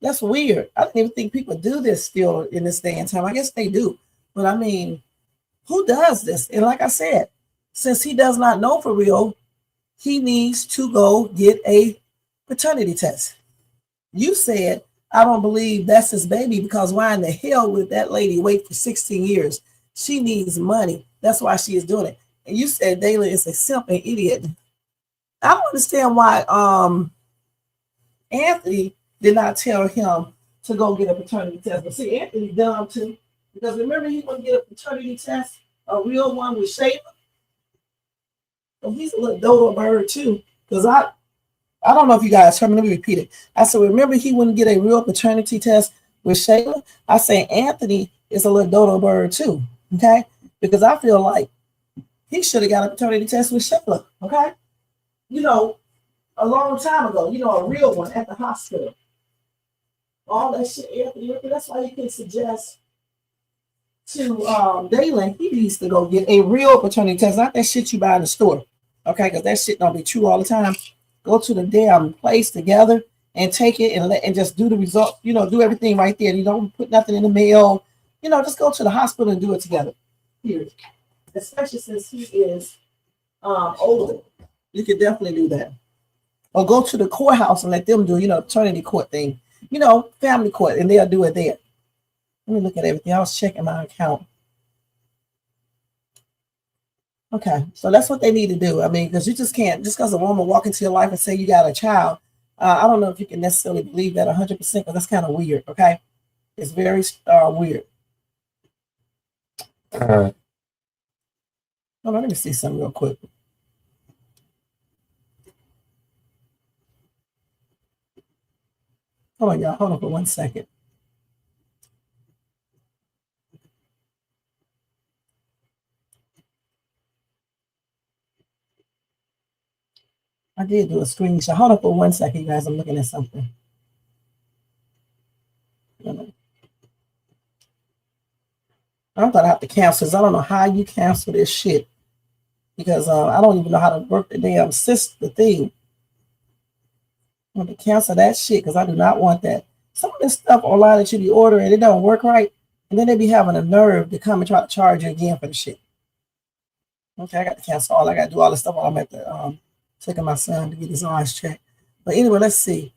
That's weird. I don't even think people do this still in this day and time. I guess they do. But I mean, who does this? And like I said, since he does not know for real, he needs to go get a paternity test. You said, I don't believe that's his baby, because why in the hell would that lady wait for 16 years? She needs money. That's why she is doing it. And you said Dayla is a simp and idiot. I don't understand why Anthony did not tell him to go get a paternity test. But see, Anthony dumb too. Because remember, he wouldn't get a paternity test, a real one with Shayla. So he's a little dodo bird too. Because I don't know if you guys heard me. Let me repeat it. I said, remember, he wouldn't get a real paternity test with Shayla. I say Anthony is a little dodo bird too. Okay? Because I feel like he should have got a paternity test with Shayla. Okay? A long time ago, a real one at the hospital. All that shit, Anthony. That's why you can suggest to Daylan, he needs to go get a real paternity test, not that shit you buy in the store. Okay, because that shit don't be true all the time. Go to the damn place together and take it and just do the result. Do everything right there. You don't put nothing in the mail. Just go to the hospital and do it together. Period. Especially since he is older, you can definitely do that. Or go to the courthouse and let them do, paternity court thing. Family court, and they'll do it there. Let me look at everything. I was checking my account. Okay, so that's what they need to do. I mean, because you just can't, just because a woman walk into your life and say you got a child, I don't know if you can necessarily believe that 100%, because that's kind of weird, okay? It's very weird. Hold on, let me see something real quick. Hold on, y'all. Hold on for 1 second. I did do a screenshot. Hold on for 1 second, guys. I'm looking at something. I'm gonna have to cancel this. I don't know how you cancel this shit, because I don't even know how to work the damn the thing. I'm gonna cancel that shit because I do not want that. Some of this stuff online that you be ordering, it don't work right, and then they be having a nerve to come and try to charge you again for the shit. Okay, I got to cancel all. I got to do all this stuff while I'm at the taking my son to get his eyes checked. But anyway, let's see.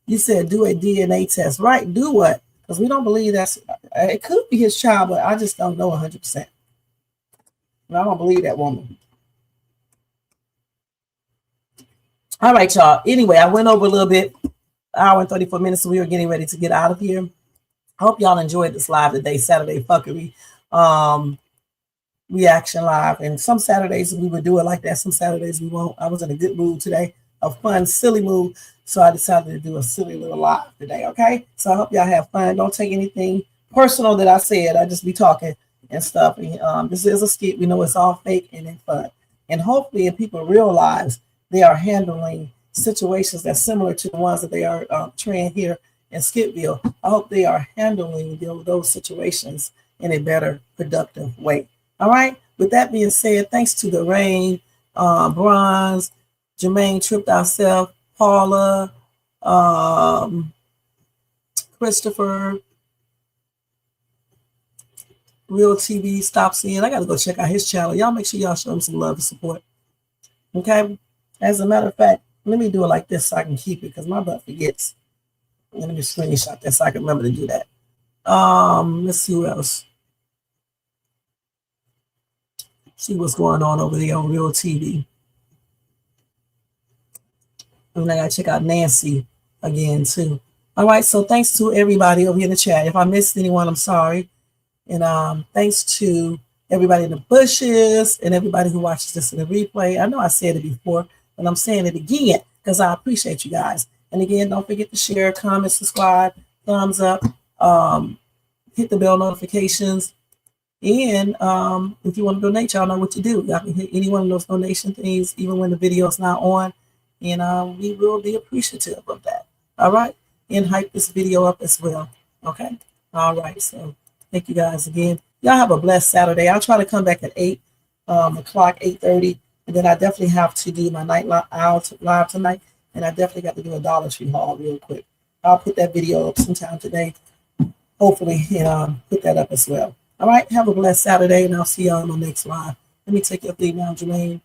You said do a DNA test, right? Do what? Because we don't believe that's, it could be his child, but I just don't know 100%. And I don't believe that woman. All right, y'all. Anyway, I went over a little bit, hour and 34 minutes, so we were getting ready to get out of here. I hope y'all enjoyed this live today, Saturday Fuckery reaction live. And some Saturdays we would do it like that. Some Saturdays we won't. I was in a good mood today, a fun, silly mood. So I decided to do a silly little live today, okay? So I hope y'all have fun. Don't take anything personal that I said. I just be talking and stuff. And, this is a skit. We know it's all fake and it's fun. And hopefully in people's real lives, they are handling situations that's similar to the ones that they are portraying here and Skitville. I hope they are handling those situations in a better, productive way. All right. With that being said, thanks to the Rain, Bronze, Jermaine Tripped Ourselves, Paula, Christopher, Real TV, Stop Seeing. I got to go check out his channel. Y'all make sure y'all show him some love and support. Okay. As a matter of fact, let me do it like this so I can keep it because my butt forgets. Let me screenshot that so I can remember to do that. Let's see who else. See what's going on over there on Real TV. And I got to check out Nancy again, too. All right. So thanks to everybody over here in the chat. If I missed anyone, I'm sorry. And thanks to everybody in the bushes and everybody who watches this in the replay. I know I said it before, but I'm saying it again because I appreciate you guys. And again, don't forget to share, comment, subscribe, thumbs up, hit the bell notifications. And if you want to donate, y'all know what to do. Y'all can hit any one of those donation things, even when the video is not on. And we will be appreciative of that. All right. And hype this video up as well. Okay. All right. So thank you guys again. Y'all have a blessed Saturday. I'll try to come back at 8 o'clock, 8:30. And then I definitely have to do my night live tonight. And I definitely got to do a Dollar Tree haul real quick. I'll put that video up sometime today. Hopefully, and put that up as well. All right. Have a blessed Saturday, and I'll see y'all on the next live. Let me take your thing now, Jermaine.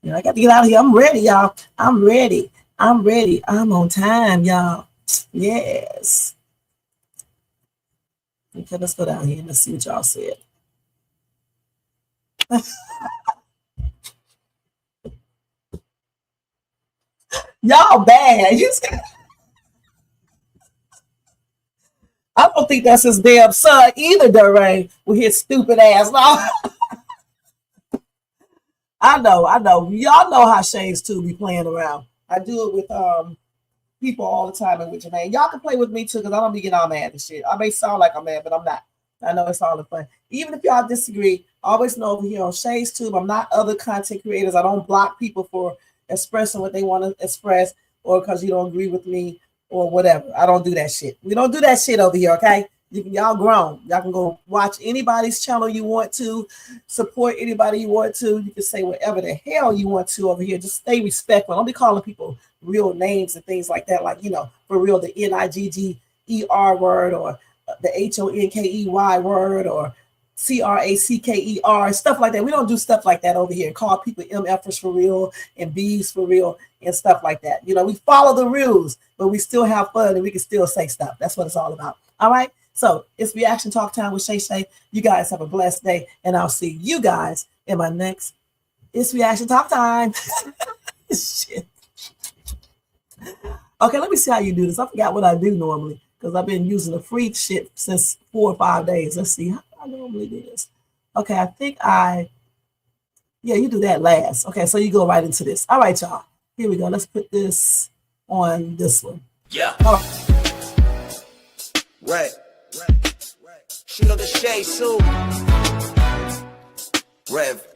Yeah, I got to get out of here. I'm ready, y'all. I'm ready. I'm on time, y'all. Yes. Okay, let's go down here and let's see what y'all said. Y'all bad. I don't think that's his damn son either, Durain, with his stupid ass. No. I know. Y'all know how Shades 2 be playing around. I do it with people all the time and with Jermaine. Y'all can play with me too, because I don't be getting all mad and shit. I may sound like I'm mad, but I'm not. I know it's all in fun. Even if y'all disagree, always know over here on Shades Tube, I'm not other content creators. I don't block people for expressing what they want to express or because you don't agree with me or whatever. I don't do that shit. We don't do that shit over here, okay? Y'all grown. Y'all can go watch anybody's channel you want to, support anybody you want to. You can say whatever the hell you want to over here. Just stay respectful. Don't be calling people real names and things like that. Like, for real, the NIGGER word or the HONKEY word or CRACKER, stuff like that. We don't do stuff like that over here. Call people MFers for real and B's for real and stuff like that. We follow the rules, but we still have fun and we can still say stuff. That's what it's all about. All right. So it's Reaction Talk Time with Shay Shay. You guys have a blessed day, and I'll see you guys in my next It's Reaction Talk Time. Shit. Okay, let me see how you do this. I forgot what I do normally because I've been using the free shit since 4 or 5 days. Let's see how I normally do this. Okay, I think you do that last. Okay, so you go right into this. All right, y'all. Here we go. Let's put this on this one. Yeah. All right. Right. She know the shade too. Rev.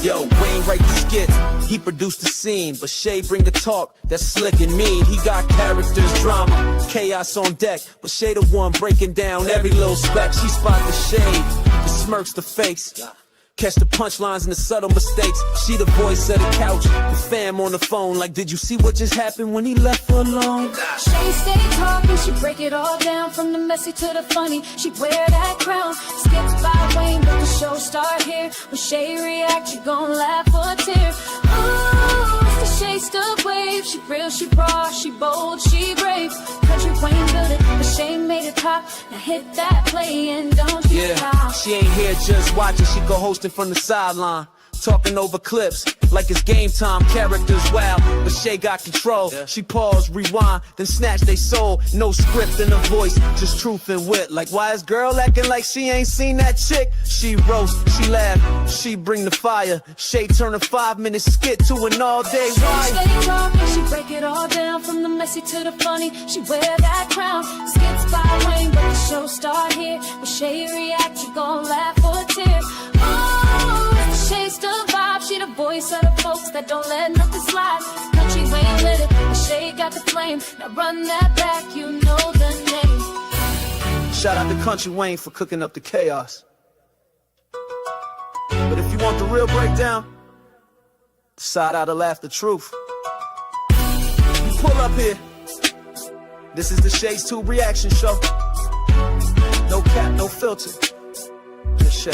Yo, Wayne write the skit, he produced the scene, but Shay bring the talk that's slick and mean. He got characters, drama, chaos on deck, but Shay the one breaking down every little speck. She spot the shade, the smirks, the fakes, catch the punchlines and the subtle mistakes. She the voice of the couch, the fam on the phone. Like, did you see what just happened when he left her alone? She stay talking, she break it all down, from the messy to the funny. She wear that crown, skips by Wayne, but the show start here. When Shay react, you gon' laugh or tear. Ooh, it's the Shay stuff wave. She real, she raw, she bold, she brave. Country Wayne built it, but Shay made it pop. Now hit that play and don't you stop. She ain't here just watching, she go hosting from the sideline. Talking over clips like it's game time, characters wild, but Shay got control. She pause, rewind, then snatch they soul. No script in her voice, just truth and wit. Like, why is girl acting like she ain't seen that chick? She roast, she laugh, she bring the fire. Shay turn a 5-minute skit to an all-day ride. She stay talking, she break it all down, from the messy to the funny. She wear that crown, skips by Wayne, but the show start here. When Shay react, you gon' laugh or tear. Shay's the vibe, she the voice of the folks that don't let nothing slide. Country Wayne lit it, but Shay got the flame. Now run that back, you know the name. Shout out to Country Wayne for cooking up the chaos. But if you want the real breakdown, side out to laugh the truth. You pull up here. This is the Shades 2 reaction show. No cap, no filter. Just Shay.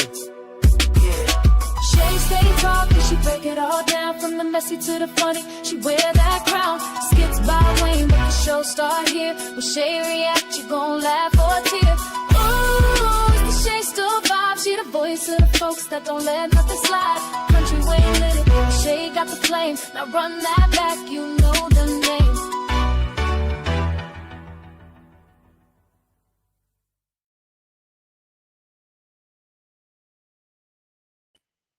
Shay stay talking, she break it all down. From the messy to the funny, she wear that crown. Skits by Wayne, but the show start here. When Shay react, you gon' laugh or tear. Ooh, it's the Shay still vibe. She the voice of the folks that don't let nothing slide. Country Wayne lit it, Shay got the flame. Now run that back, you know the name.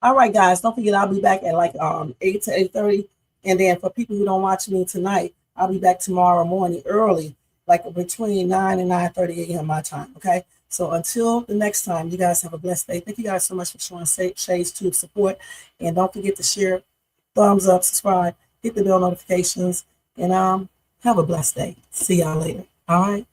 All right, guys, don't forget I'll be back at like 8 to 8:30. And then for people who don't watch me tonight, I'll be back tomorrow morning early, like between 9 and 9:30 a.m. my time. Okay. So until the next time, you guys have a blessed day. Thank you guys so much for showing Shades 2 support. And don't forget to share, thumbs up, subscribe, hit the bell notifications, and have a blessed day. See y'all later. All right.